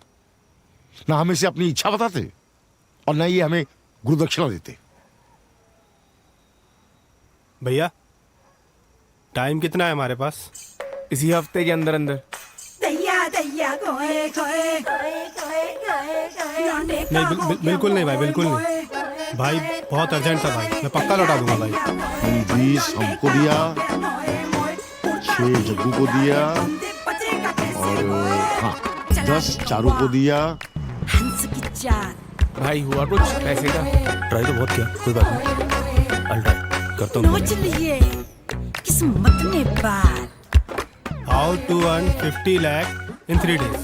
ना हमें से अपनी इच्छा बताते और ना ये हमें गुरुदक्षिणा देते। भैया टाइम कितना है हमारे पास? इसी हफ्ते के अंदर अंदर। दैया दैया गोए गोए गोए गोए गोए गोए लौंडे नहीं बिल्कुल नहीं भाई, बिल्कुल नहीं भाई, बहुत अर्जेंट था भाई, मैं पक्का लौटा दूंगा भाई। 20 हमको दिया, 6 जग्गू को दिया और हाँ 10 चारू को दिया। हंस की चाल भाई हुआ कुछ पैसे का? ट्राई तो बहुत किया, कोई बात नहीं, I'll try, करता हूँ। नोच लिए किस्मत ने बात। How to earn 50 lakh in 3 days?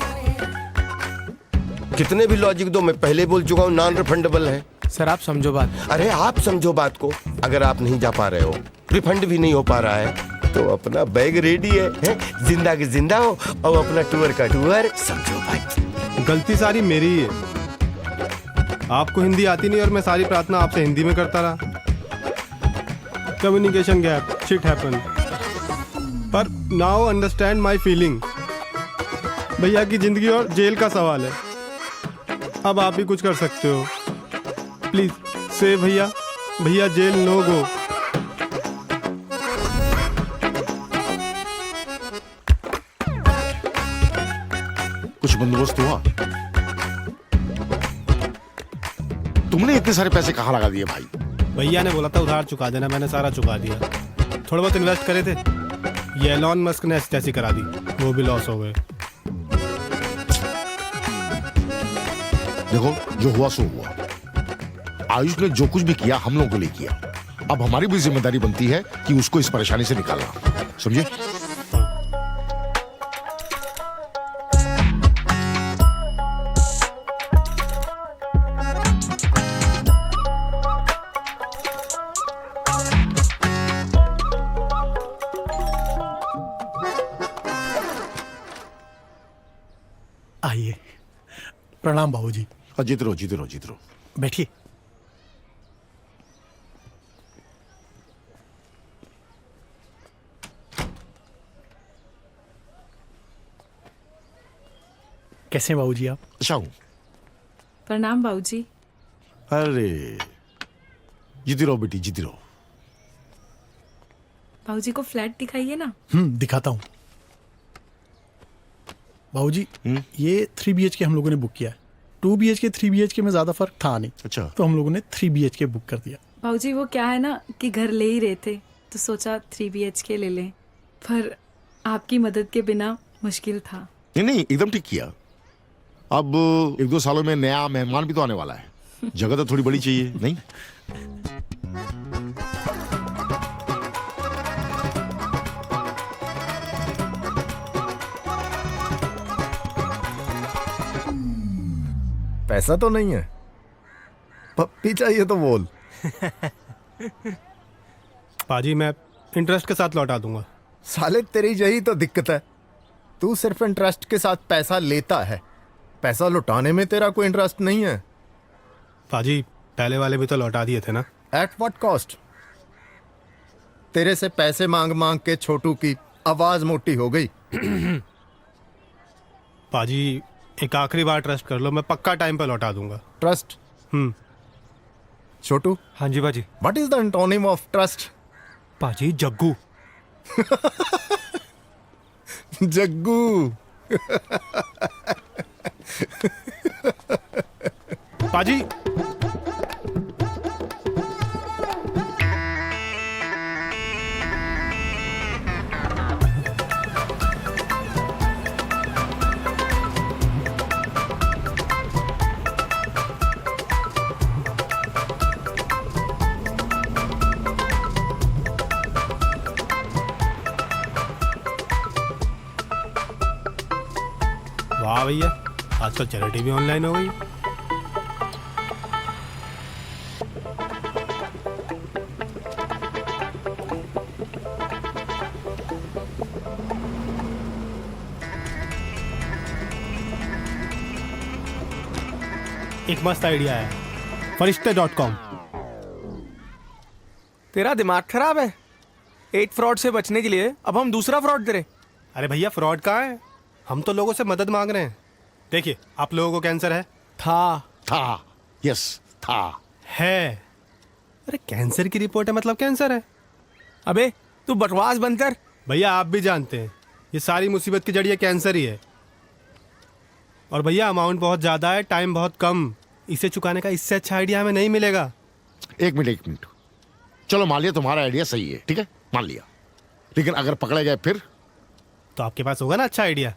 कितने भी लॉजिक दो, मैं पहले बोल चुका हूँ नॉन रिफंडेबल है। सर आप समझो बात। अरे आप समझो बात को। अगर आप नहीं जा पा रहे हो, रिफंड भी नहीं हो पा रहा है, तो अपना बैग रेडी है? जिंदा के जिंदा हो और अपना टूर का टूर। समझो भाई। गलती सारी मेरी ही है। आपको हिंदी आती नहीं और मैं सारी प्रार्थना आपसे हिंदी में करता रहा। Communication gap, shit happen. पर नाउ अंडरस्टैंड माई फीलिंग। भैया की जिंदगी और जेल का सवाल है। अब आप ही कुछ कर सकते हो। प्लीज से भैया, भैया जेल नो गो। कुछ बंदोबस्त हुआ? तुमने इतने सारे पैसे कहाँ लगा दिए भाई? भैया ने बोला था उधार चुका देना, मैंने सारा चुका दिया। थोड़ा बहुत इन्वेस्ट करे थे, ये एलॉन मस्क ने ऐसी करा दी, वो भी लॉस हो गए। देखो जो हुआ सो हुआ। आयुष ने जो कुछ भी किया हम लोगों के लिए किया। अब हमारी भी जिम्मेदारी बनती है कि उसको इस परेशानी से निकालना। समझे? आइए। प्रणाम बाबूजी। जीत रहो जीत रहो जीत रहो। बैठिए। कैसे हैं बाबूजी आप? अच्छा हूँ। प्रणाम बाबूजी। अरे जीती रहो बेटी, जीती रहो। बाबूजी को फ्लैट दिखाइए ना। दिखाता हूँ बाबूजी। ये 3 BHK हम लोगों ने बुक किया है। 2 BHK 3 BHK में ज्यादा फर्क था नहीं। अच्छा। तो हम लोगों ने 3 BHK बुक कर दिया। बाबूजी वो क्या है ना कि घर ले ही रहे थे तो सोचा 3 BHK ले लें, पर आपकी मदद के बिना मुश्किल था। नहीं नहीं एकदम ठीक किया। अब 1-2 सालों में नया मेहमान भी तो आने वाला है, जगह तो थोड़ी बड़ी चाहिए नहीं? पैसा तो नहीं है, पप्पी चाहिए तो बोल। पाजी मैं इंटरेस्ट के साथ लौटा दूंगा। साले तेरी यही तो दिक्कत है, तू सिर्फ इंटरेस्ट के साथ पैसा लेता है, पैसा लौटाने में तेरा कोई इंटरेस्ट नहीं है। पाजी पहले वाले भी तो लौटा दिए थे ना। At what cost? तेरे से पैसे मांग मांग के छोटू की आवाज मोटी हो गई। पाजी एक आखिरी बार ट्रस्ट कर लो, मैं पक्का टाइम पे लौटा दूंगा। ट्रस्ट? छोटू। हाँ जी बाजी। What is the antonym of trust? पाजी जग्गू। जग्गू। पाजी वाह भैया, आजकल चैरिटी भी ऑनलाइन हो गई। एक मस्त आइडिया है, फरिश्ते.com। तेरा दिमाग खराब है। एक फ्रॉड से बचने के लिए अब हम दूसरा फ्रॉड करें? अरे भैया फ्रॉड कहाँ है, हम तो लोगों से मदद मांग रहे हैं। देखिए आप लोगों को कैंसर है। था यस था है। अरे कैंसर की रिपोर्ट है मतलब कैंसर है। अबे तू बकवास बंद कर। भैया आप भी जानते हैं ये सारी मुसीबत की जड़ ये कैंसर ही है। और भैया अमाउंट बहुत ज़्यादा है, टाइम बहुत कम, इसे चुकाने का इससे अच्छा आइडिया हमें नहीं मिलेगा। एक मिनट, चलो मान लिया तुम्हारा आइडिया सही है, ठीक है मान लिया, लेकिन अगर पकड़े गए फिर? तो आपके पास होगा ना अच्छा आइडिया।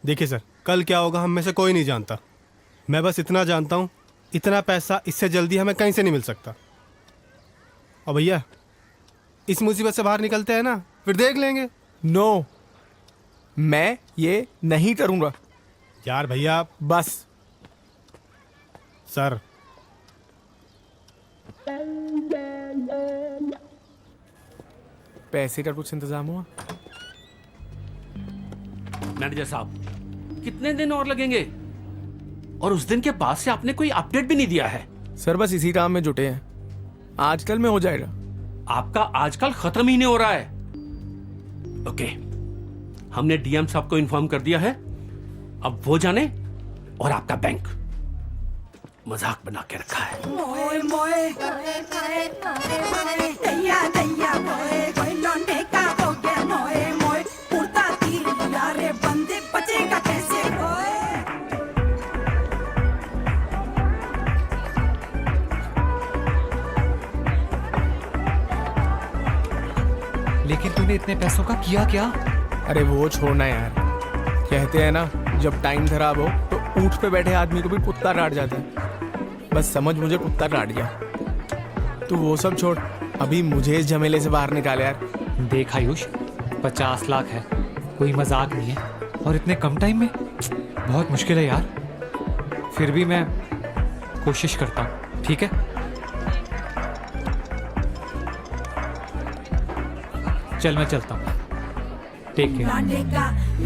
देखिए सर, कल क्या होगा हम में से कोई नहीं जानता। मैं बस इतना जानता हूँ, इतना पैसा इससे जल्दी हमें कहीं से नहीं मिल सकता। और भैया इस मुसीबत से बाहर निकलते हैं ना, फिर देख लेंगे। नो, मैं ये नहीं करूंगा। यार भैया बस। सर पैसे का कुछ इंतजाम हुआ? मैनेजर साहब, कितने दिन और लगेंगे? और उस दिन के बाद से आपने कोई अपडेट भी नहीं दिया है। सर बस इसी काम में जुटे हैं, आजकल में हो जाएगा। आपका आजकल खत्म ही नहीं हो रहा है। ओके, हमने डीएम साहब को इन्फॉर्म कर दिया है, अब वो जाने और आपका बैंक मजाक बना के रखा है। मोए मोए दैया दैया मोए कोई लौंडे का हो गया मोए मोए उड़ता तीर यारे बंदे बचेगा कैसे मोए। लेकिन तूने इतने पैसों का किया क्या? अरे वो छोड़ना यार, कहते हैं ना जब टाइम खराब हो तो ऊंट पे बैठे आदमी को भी कुत्ता काट जाता है। बस समझ मुझे कुत्ता काट गया। तू वो सब छोड़, अभी मुझे इस झमेले से बाहर निकाल यार। देख आयुष, 50 लाख है, कोई मजाक नहीं है, और इतने कम टाइम में बहुत मुश्किल है यार। फिर भी मैं कोशिश करता हूँ, ठीक है? चल मैं चलता हूँ, टेक केयर।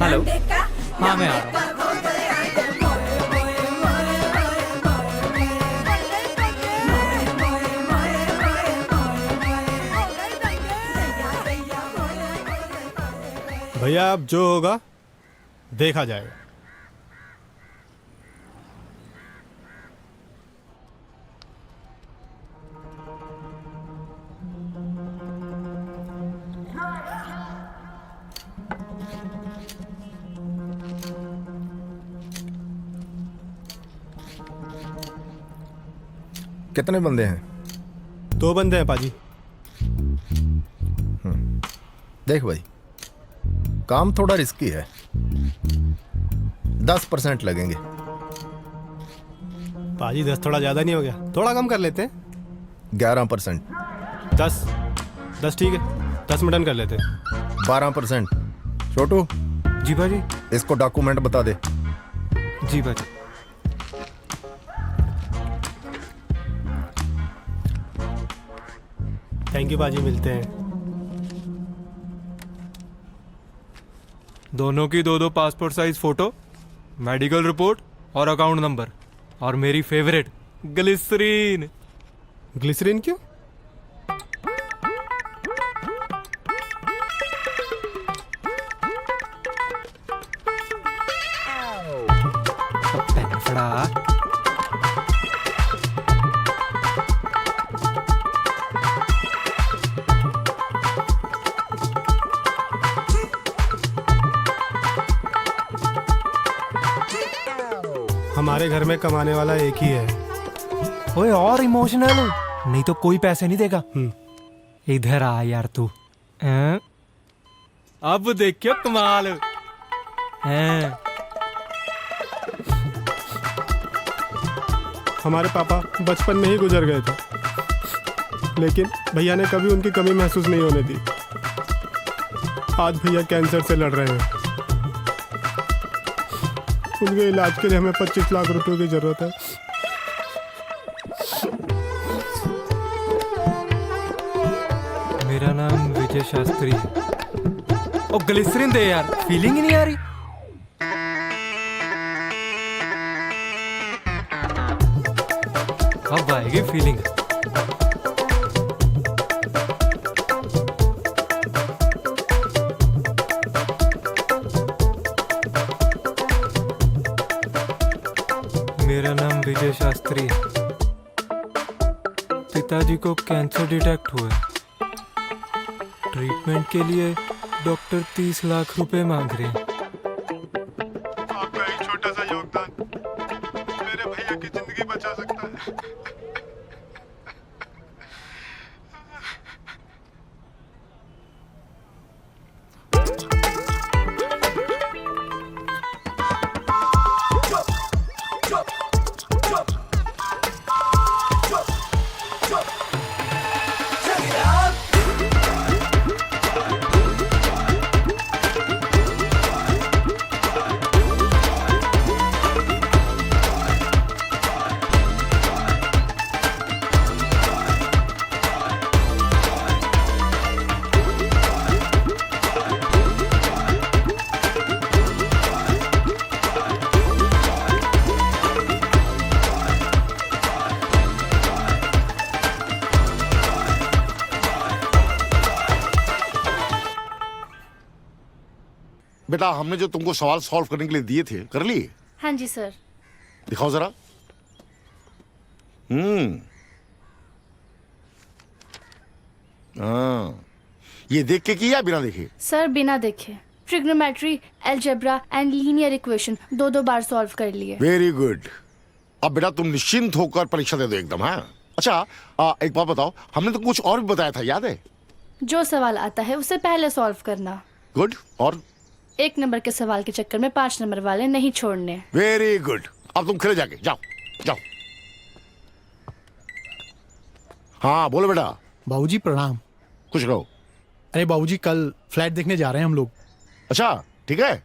हेलो, हाँ मैं आ रहा हूँ। भैया अब जो होगा देखा जाएगा। कितने बंदे हैं? 2 बंदे हैं पाजी। देख भाई, काम थोड़ा रिस्की है, 10% लगेंगे। पाजी 10 थोड़ा ज्यादा नहीं हो गया? थोड़ा कम कर लेते हैं। 11%। 10 ठीक है, 10 में डन कर लेते हैं। 12%। छोटू। जी भाजी। इसको डॉक्यूमेंट बता दे। जी भाजी। थैंक यू पाजी, मिलते हैं। दोनों की 2 passport size photo, medical report और अकाउंट नंबर, और मेरी फेवरेट ग्लिसरीन। ग्लिसरीन क्यों? हमारे घर में कमाने वाला एक ही है। ओए और इमोशनल, नहीं तो कोई पैसे नहीं देगा। इधर आ यार तू। अब देखियो कमाल। हमारे पापा बचपन में ही गुजर गए थे, लेकिन भैया ने कभी उनकी कमी महसूस नहीं होने दी। आज भैया कैंसर से लड़ रहे हैं। उनके इलाज के लिए हमें 25 लाख रुपए की जरूरत है। मेरा नाम विजय शास्त्री है। ओ ग्लिसरीन दे यार, फीलिंग ही नहीं आ रही। की फीलिंग है। मेरा नाम विजय शास्त्री है। पिताजी को कैंसर डिटेक्ट हुआ है। ट्रीटमेंट के लिए डॉक्टर 30 लाख रुपए मांग रहे हैं। आपका एक छोटा सा योगदान मेरे भैया की जिंदगी बचा सकता है। बेटा हमने जो तुमको सवाल सॉल्व करने के लिए दिए थे कर लिए? हाँ जी सर। दिखाओ जरा। हाँ, ये देख के किया बिना देखे? सर बिना देखे। Trigonometry, algebra and linear equation 2-2 bar solve कर लिए। Very good. अब बेटा तुम निश्चिंत होकर परीक्षा दे दो एकदम। हाँ अच्छा, एक बात बताओ, हमने तो कुछ और भी बताया था, याद है? जो सवाल आता है उसे पहले सॉल्व करना। गुड। और 1 नंबर के सवाल के चक्कर में 5 नंबर वाले नहीं छोड़ने। Very good. अब तुम खेले जाके जाओ जाओ। हाँ बोलो बेटा। बाबूजी प्रणाम। कुछ कहो। अरे बाबूजी कल फ्लैट देखने जा रहे हैं हम लोग। अच्छा ठीक है।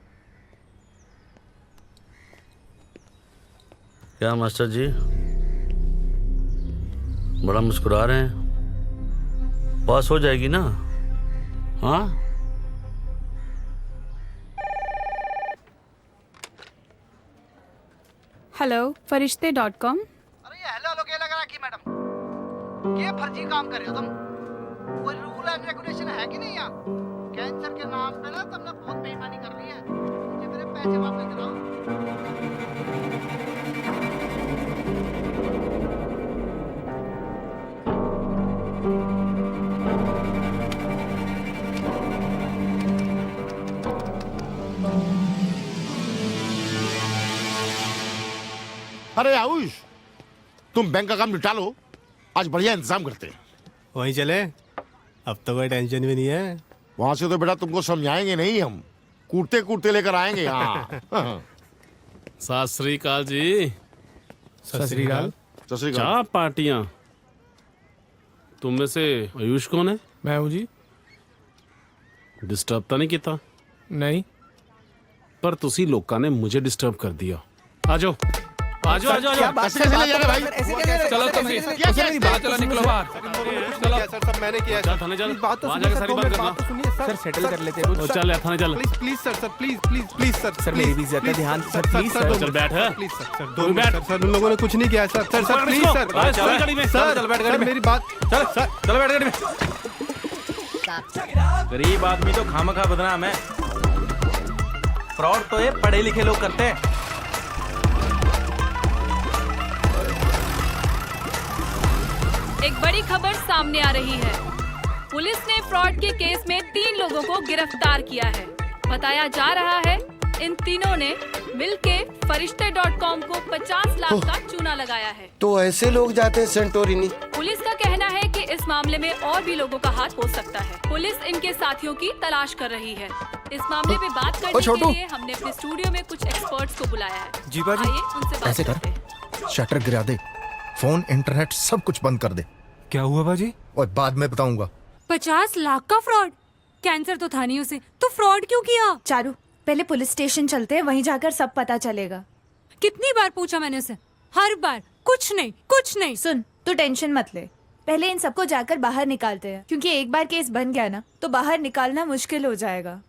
क्या मास्टर जी, बड़ा मुस्कुरा रहे हैं? पास हो जाएगी ना? हाँ हेलो फरिश्ते.com। अरे ये हेलो हेलो क्या लग रहा है कि मैडम ये फर्जी काम कर रहे हो तुम? कोई रूल एंड रेगुलेशन है कि नहीं यहाँ? कैंसर के नाम पे ना तुमने बहुत बेईमानी कर ली है। मुझे मेरे पैसे वापस दिलाओ। अरे आयुष, तुम बैंक का काम निपटा लो, आज बढ़िया इंतजाम करते हैं। वहीं चले, अब तो कोई टेंशन भी नहीं है। वहां से तो बेटा तुमको समझाएंगे नहीं, हम कूटते कूटते लेकर आएंगे। हाँ सत श्री अकाल जी। सत श्री अकाल। सत श्री अकाल। चाह पार्टियां। तुम में से आयुष कौन है? मैं हूँ जी। डिस्टर्ब तो नहीं किया? नहीं, पर तुसी लोगों ने मुझे डिस्टर्ब कर दिया। आ जाओ आ जाओ आ जाओ। चलो तुम मेरी बात चलो, निकलो बाहर। चलो सर सब मैंने किया चल थाने चल, बात तो वहाँ जाके सारी बात करना। सर सेटल कर लेते हैं। चल यार थाने चल। Please please sir sir please please please sir sir मेरी भी इज्जत है, ध्यान सर प्लीज सर। चल बैठ है। प्लीज सर सर तू बैठ। सर उन लोगों ने कुछ नहीं किया sir. Sir sir please sir चल गाड़ी में। सर चल बैठ गाड़ी में। मेरी बात चल सर चलो बैठ गाड़ी में। गरीब आदमी तो खामखा बदनाम है। फ्रॉड तो ये पढ़े लिखे लोग करते हैं। एक बड़ी खबर सामने आ रही है। पुलिस ने फ्रॉड के केस में 3 लोगों को गिरफ्तार किया है। बताया जा रहा है इन तीनों ने मिलके फरिश्ते.com को 50 लाख का चूना लगाया है। तो ऐसे लोग जाते हैं सेंटोरिनी। पुलिस का कहना है कि इस मामले में और भी लोगों का हाथ हो सकता है। पुलिस इनके साथियों की तलाश कर रही है। इस मामले में बात करने के लिए हमने अपने स्टूडियो में कुछ एक्सपर्ट्स को बुलाया है। जी बाजी। आइए उनसे बात ऐसे करते हैं। कर, शटर गिरा दे, फोन इंटरनेट सब कुछ बंद कर दे। क्या हुआ बाजी? और बाद में बताऊंगा। 50 लाख का फ्रॉड? कैंसर तो था नहीं उसे, तो फ्रॉड क्यों किया? चारू पहले पुलिस स्टेशन चलते हैं, वहीं जाकर सब पता चलेगा। कितनी बार पूछा मैंने उसे, हर बार कुछ नहीं कुछ नहीं। सुन तू टेंशन मत ले, पहले इन सबको जाकर बाहर निकालते हैं, क्योंकि एक बार केस बन गया ना तो बाहर निकालना मुश्किल हो जाएगा।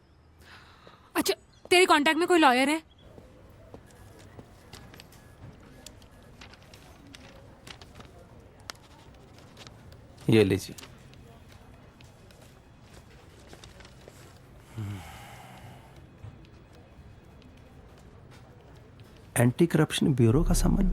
अच्छा तेरे कांटेक्ट में कोई लॉयर है? ये लीजिए। एंटी करप्शन ब्यूरो का सामान।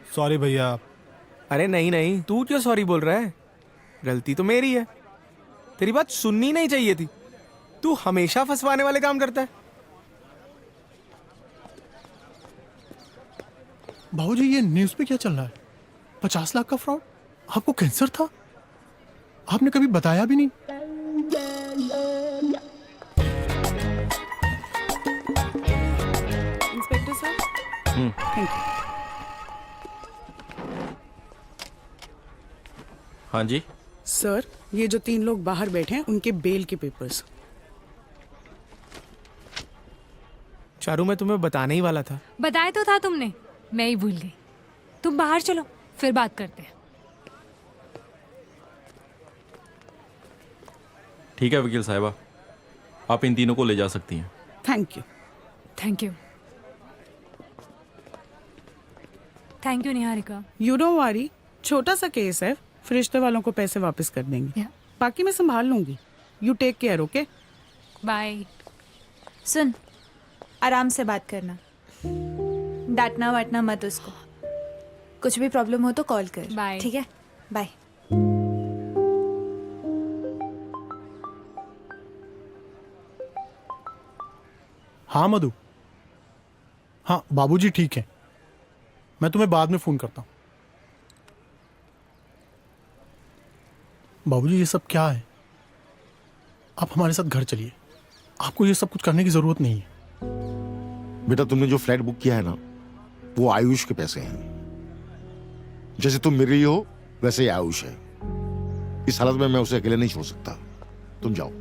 सॉरी भैया। अरे नहीं नहीं, तू क्यों सॉरी बोल रहा है? गलती तो मेरी है, तेरी बात सुननी नहीं चाहिए थी। तू हमेशा फंसवाने वाले काम करता है। बाबूजी ये न्यूज़ पे क्या चल रहा है? 50 लाख का फ्रॉड। आपको कैंसर था, आपने कभी बताया भी नहीं। Inspector sir, thank you. हाँ जी सर, ये जो 3 लोग बाहर बैठे हैं उनके बेल के पेपर्स। चारू, मैं तुम्हें बताने ही वाला था। बताया तो था तुमने, मैं ही भूल गई। तुम बाहर चलो, फिर बात करते हैं। ठीक है वकील साहिबा, आप इन तीनों को ले जा सकती हैं। Thank you. Thank you. Thank you Niharika. You don't worry, छोटा सा केस है, फरिश्ते वालों को पैसे वापस कर देंगे। बाकी मैं संभाल लूंगी। You take care, okay? Bye. सुन, आराम से बात करना, डांटना वाटना मत उसको। कुछ भी प्रॉब्लम हो तो कॉल कर। बाय। ठीक है, बाय। हाँ मधु, हाँ बाबूजी ठीक है, मैं तुम्हें बाद में फोन करता हूँ। बाबूजी ये सब क्या है? आप हमारे साथ घर चलिए, आपको ये सब कुछ करने की जरूरत नहीं है। बेटा, तुमने जो फ्लैट बुक किया है ना, वो आयुष के पैसे हैं। जैसे तुम मेरी हो वैसे ही आयुष है। इस हालत में मैं उसे अकेले नहीं छोड़ सकता। तुम जाओ।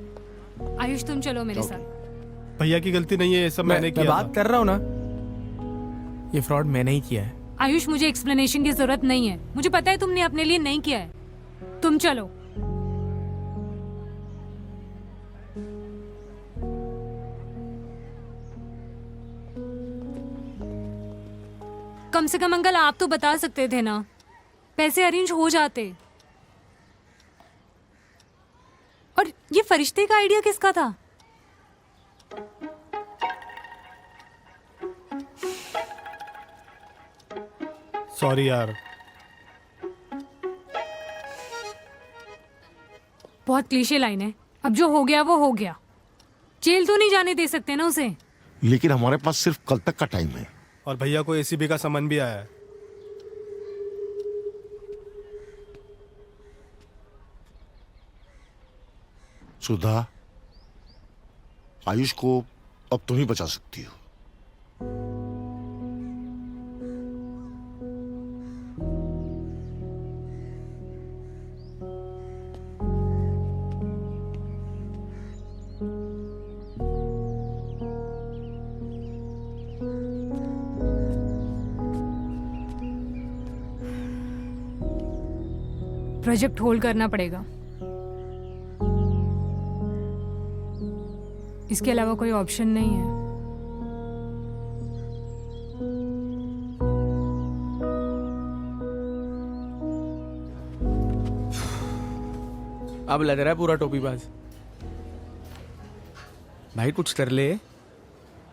आयुष तुम चलो मेरे साथ। भैया की गलती नहीं है, ये सब मैंने किया। बात कर रहा हूँ ना, ये फ्रॉड मैंने ही किया है। आयुष, मुझे एक्सप्लेनेशन की जरूरत नहीं है। मुझे पता है तुमने अपने लिए नहीं किया है। तुम चलो। कम से कम अंकल आप तो बता सकते थे ना, पैसे अरेंज हो जाते। और ये फरिश्ते का आइडिया किसका था? सॉरी यार। बहुत क्लीशे लाइन है। अब जो हो गया वो हो गया। जेल तो नहीं जाने दे सकते ना उसे। लेकिन हमारे पास सिर्फ कल तक का टाइम है। और भैया को एसीबी का समन भी आया है। सुधा, आयुष को अब तुम ही बचा सकती हो। प्रोजेक्ट होल्ड करना पड़ेगा। इसके अलावा कोई ऑप्शन नहीं है। अब लग रहा है पूरा टोपीबाज। भाई कुछ कर ले।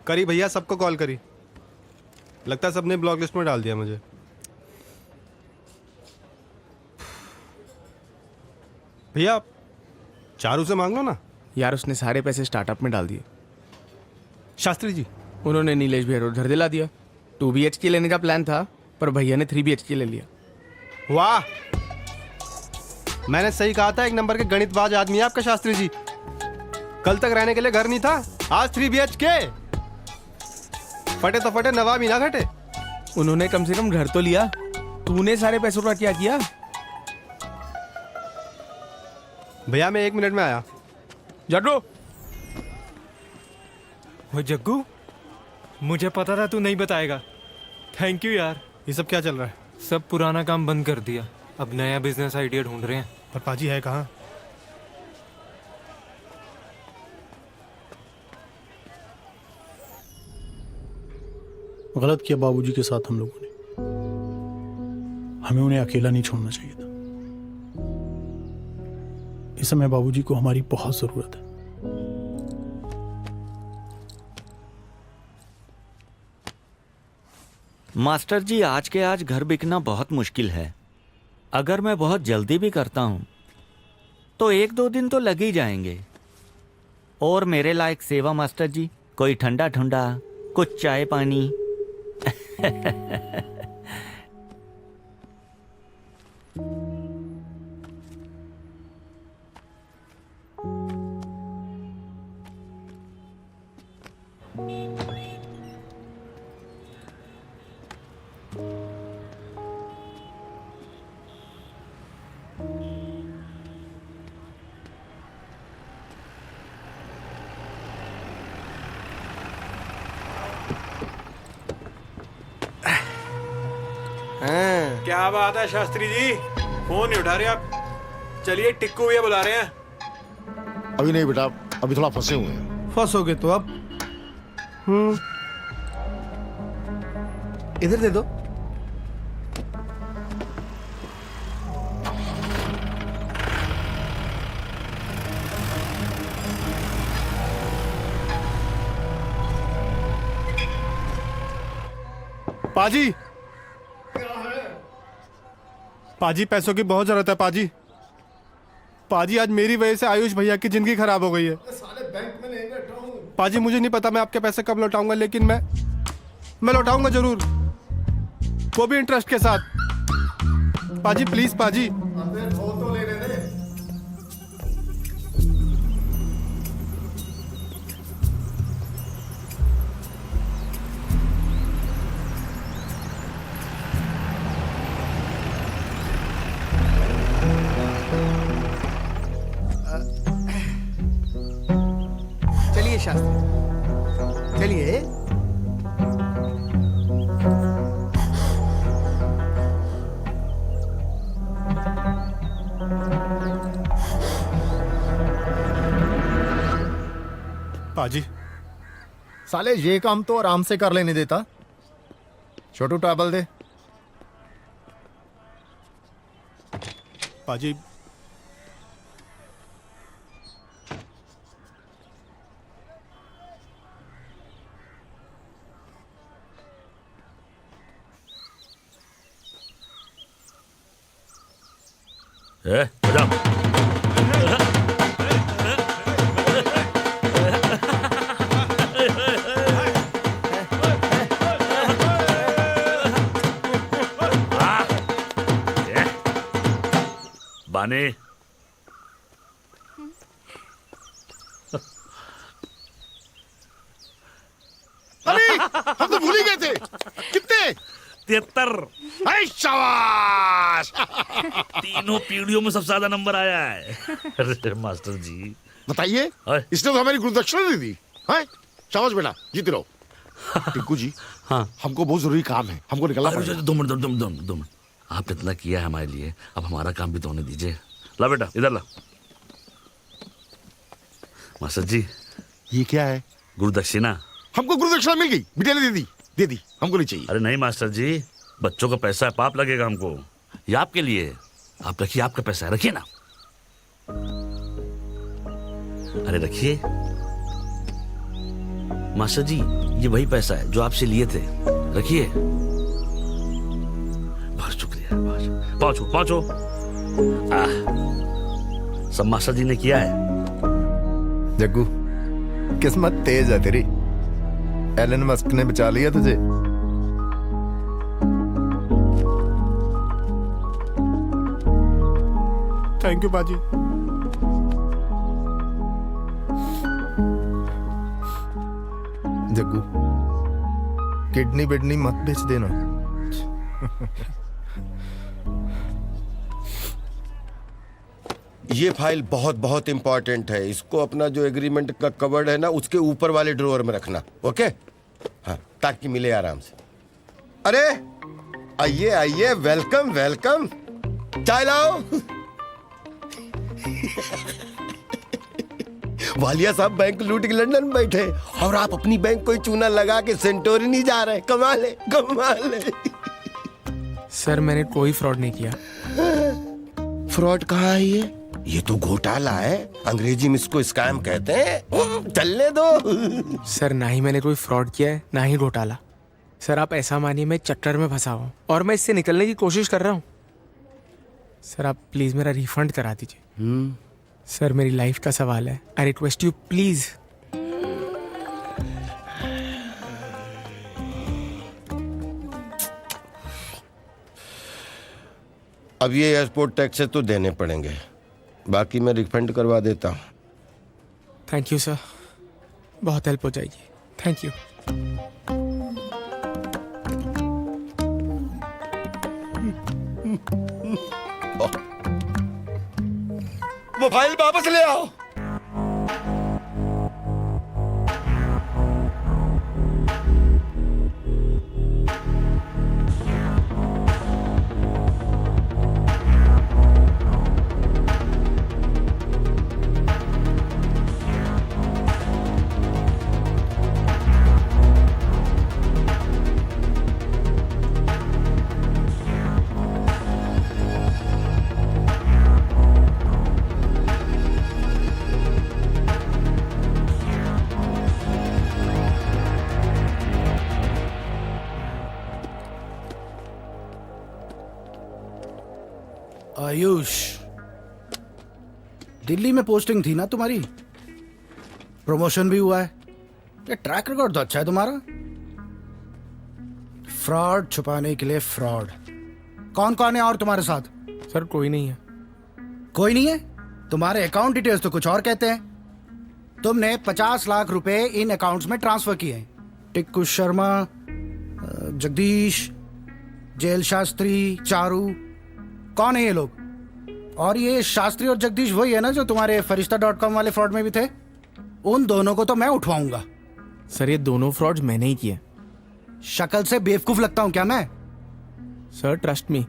करी भैया, सबको कॉल करी। लगता है सबने ब्लॉक लिस्ट में डाल दिया मुझे। भैया चारू से मांग लो ना। यार उसने सारे पैसे स्टार्टअप में डाल दिए। शास्त्री जी, उन्होंने नीलेश भैया उधर दिला दिया। 2 BHK लेने का प्लान था, पर भैया ने 3 BHK ले लिया। वाह, मैंने सही कहा था, एक नंबर के गणितबाज आदमी है आपका शास्त्री जी। कल तक रहने के लिए घर नहीं था, आज 3 BHK। फटे तो फटे, नवाब ही ना घटे। उन्होंने कम से कम घर तो लिया। तूने सारे पैसों का क्या किया? भैया मैं 1 मिनट में आया। जग्गू वो जग्गू, मुझे पता था तू नहीं बताएगा। थैंक यू यार। ये सब क्या चल रहा है? सब पुराना काम बंद कर दिया, अब नया बिजनेस आइडिया ढूंढ रहे हैं। पर पाजी है कहाँ? गलत किया बाबूजी के साथ हम लोगों ने। हमें उन्हें अकेला नहीं छोड़ना चाहिए था। इस समय बाबूजी को हमारी बहुत जरूरत है। मास्टर जी, आज के आज घर बिकना बहुत मुश्किल है। अगर मैं बहुत जल्दी भी करता हूँ तो 1-2 दिन तो लग ही जाएंगे। और मेरे लायक सेवा मास्टर जी, कोई ठंडा ठंडा, कुछ चाय पानी। क्या बात है शास्त्री जी, फोन नहीं उठा रहे आप? चलिए टिक्कू भैया बुला रहे हैं। अभी नहीं बेटा, अभी थोड़ा फंसे हुए हैं। फंसोगे तो अब इधर दे दो। पाजी, पाजी पैसों की बहुत जरूरत है पाजी। पाजी आज मेरी वजह से आयुष भैया की जिंदगी खराब हो गई है। साले बैंक में नहीं बैठा हूँ। पाजी मुझे नहीं पता मैं आपके पैसे कब लौटाऊंगा, लेकिन मैं लौटाऊंगा जरूर, वो भी इंटरेस्ट के साथ। पाजी प्लीज पाजी। तो लेने दे। चलिए शास्त्री, चलिए। पाजी साले ये काम तो आराम से कर लेने देता। छोटू टाबल दे। पाजी बजा। बाने अरे हम तो भूल ही गए थे। कितने? 73। शाबाश। तीनों पीढ़ियों में सबसे ज्यादा नंबर आया है। अरे मास्टर जी बताइए, इसने तो हमारी गुरुदक्षिणा नहीं दी है? शाबाश बेटा, जीते रहो। टिक्कू जी, हाँ हमको बहुत जरूरी काम है, हमको निकलना पड़ेगा। 2 मिनट। आपने इतना किया है हमारे लिए, अब हमारा काम भी तो होने दीजिए। ला बेटा, इधर ला। मास्टर जी, ये क्या है? गुरुदक्षिणा। हमको गुरुदक्षिणा मिल गई, बिटिया ने दे दी, हमको नहीं चाहिए। अरे नहीं मास्टर जी, बच्चों का पैसा है, पाप लगेगा हमको। ये आपके लिए, आप रखिए, आपका पैसा है, रखिए ना। अरे रखिए मास्टर जी, ये वही पैसा है जो आपसे लिए थे, रखिए। बहुत शुक्रिया। पहुंचो। सब मास्टर जी ने किया है। जग्गू, किस्मत तेज है तेरी। एलन मस्क ने बचा लिया तुझे। थैंक यू पाजी। जग्गू, किडनी बिडनी मत बेच देना। ये फाइल बहुत बहुत इंपॉर्टेंट है। इसको अपना जो एग्रीमेंट का कवर्ड है ना, उसके ऊपर वाले ड्रॉअर में रखना। ओके? हाँ, ताकि मिले आराम से। अरे आइए आइए, वेलकम वेलकम। चाय लाओ। वालिया साहब बैंक लूट के लंदन बैठे और आप अपनी बैंक को चूना लगा के सेंटोरिनी जा रहे। कमाल है, कमाल है। सर मैंने कोई फ्रॉड नहीं किया। फ्रॉड कहाँ है ये तो घोटाला है। अंग्रेजी में इसको स्कैम कहते हैं। चलने दो। सर ना ही मैंने कोई फ्रॉड किया है, ना ही घोटाला। सर आप ऐसा मानिए मैं चक्कर में फंसा हूँ और मैं इससे निकलने की कोशिश कर रहा हूँ। सर आप प्लीज मेरा रिफंड करा दीजिए। सर मेरी लाइफ का सवाल है। I request you please. अब ये एयरपोर्ट टैक्स तो देने पड़ेंगे, बाकी मैं रिफंड करवा देता हूँ। थैंक यू सर, बहुत हेल्प हो जाएगी। Thank you. वो फाइल वापस ले आओ। आयुष, दिल्ली में पोस्टिंग थी ना तुम्हारी? प्रमोशन भी हुआ है। ये ट्रैक रिकॉर्ड तो अच्छा है तुम्हारा। फ्रॉड छुपाने के लिए फ्रॉड। कौन कौन है और तुम्हारे साथ? सर कोई नहीं है। कोई नहीं है? तुम्हारे अकाउंट डिटेल्स तो कुछ और कहते हैं। तुमने 50 लाख रुपए इन अकाउंट्स में ट्रांसफर किए हैं। टिक्कू शर्मा, जगदीश, जेल शास्त्री, चारू, कौन है ये लोग? और ये शास्त्री और जगदीश वही है ना जो तुम्हारे फरिश्ता.com वाले फ्रॉड में भी थे? उन दोनों को तो मैं उठवाऊंगा। सर ये दोनों फ्रॉड्स मैंने ही किए। शक्ल से बेवकूफ लगता हूं क्या मैं? Sir trust me,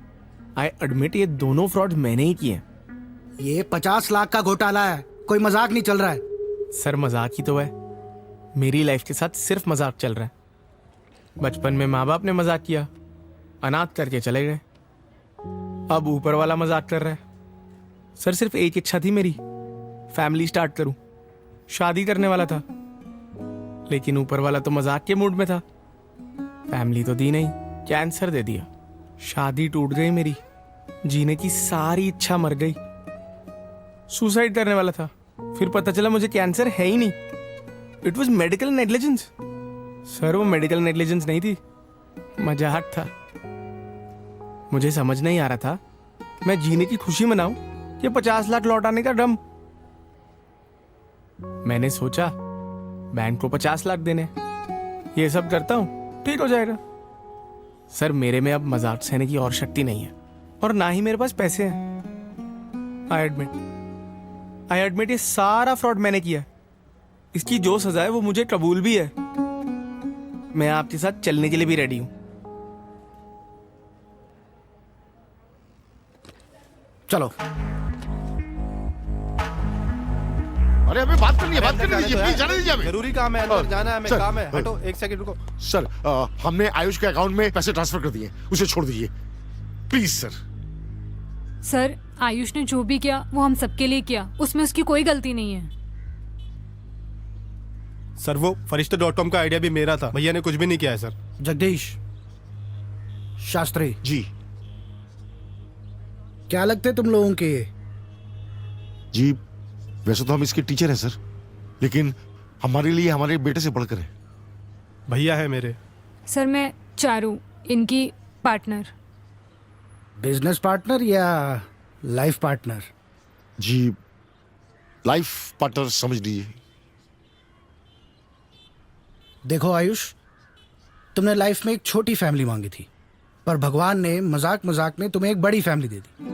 I admit ये दोनों फ्रॉड्स मैंने ही किए। ये 50 लाख का घोटाला है, कोई मजाक नहीं चल रहा है। सर मजाक ही तो है। मेरी लाइफ के साथ सिर्फ मजाक चल रहा है। बचपन में माँ बाप ने मजाक किया, अनाथ करके चले गए। अब ऊपर वाला मजाक कर रहा है। सर सिर्फ एक इच्छा थी मेरी, फैमिली स्टार्ट करूं, शादी करने वाला था। लेकिन ऊपर वाला तो मजाक के मूड में था। फैमिली तो दी नहीं, कैंसर दे दिया। शादी टूट गई मेरी, जीने की सारी इच्छा मर गई। सुसाइड करने वाला था, फिर पता चला मुझे कैंसर है ही नहीं। It was medical negligence. Sir वो मेडिकल नेग्लिजेंस नहीं थी, मजाक था। मुझे समझ नहीं आ रहा था मैं जीने की खुशी मनाऊं कि 50 लाख लौटाने का डम। मैंने सोचा बैंक को 50 लाख देने, ये सब करता हूं ठीक हो जाएगा। सर मेरे में अब मजाक सहने की और शक्ति नहीं है और ना ही मेरे पास पैसे हैं। आई एडमिट ये सारा फ्रॉड मैंने किया। इसकी जो सजा है वो मुझे कबूल भी है। मैं आपके साथ चलने के लिए भी रेडी हूं। चलो। अरे हमें बात करनी है, बात करनी दीजिए, प्लीज जाने दीजिए हमें। जरूरी काम है, अंदर जाना है, हमें सर, काम है। हटो एक सेकंड रुको। सर हमने आयुष के अकाउंट में पैसे ट्रांसफर कर दिए, उसे छोड़ दीजिए प्लीज सर। सर आयुष ने जो भी किया वो हम सबके लिए किया, उसमें उसकी कोई गलती नहीं है। सर वो फरिश्ता.com का आइडिया भी मेरा था, भैया ने कुछ भी नहीं किया है सर। जगदीश, शास्त्री जी, क्या लगते तुम लोगों के? जी वैसे तो हम इसके टीचर हैं सर, लेकिन हमारे लिए हमारे बेटे से बढ़कर है। भैया है मेरे। सर मैं चारू, इनकी पार्टनर। बिजनेस पार्टनर या लाइफ पार्टनर? जी लाइफ पार्टनर समझ लीजिए। देखो आयुष, तुमने लाइफ में एक छोटी फैमिली मांगी थी, पर भगवान ने मजाक मजाक में तुम्हें एक बड़ी फैमिली दे दी।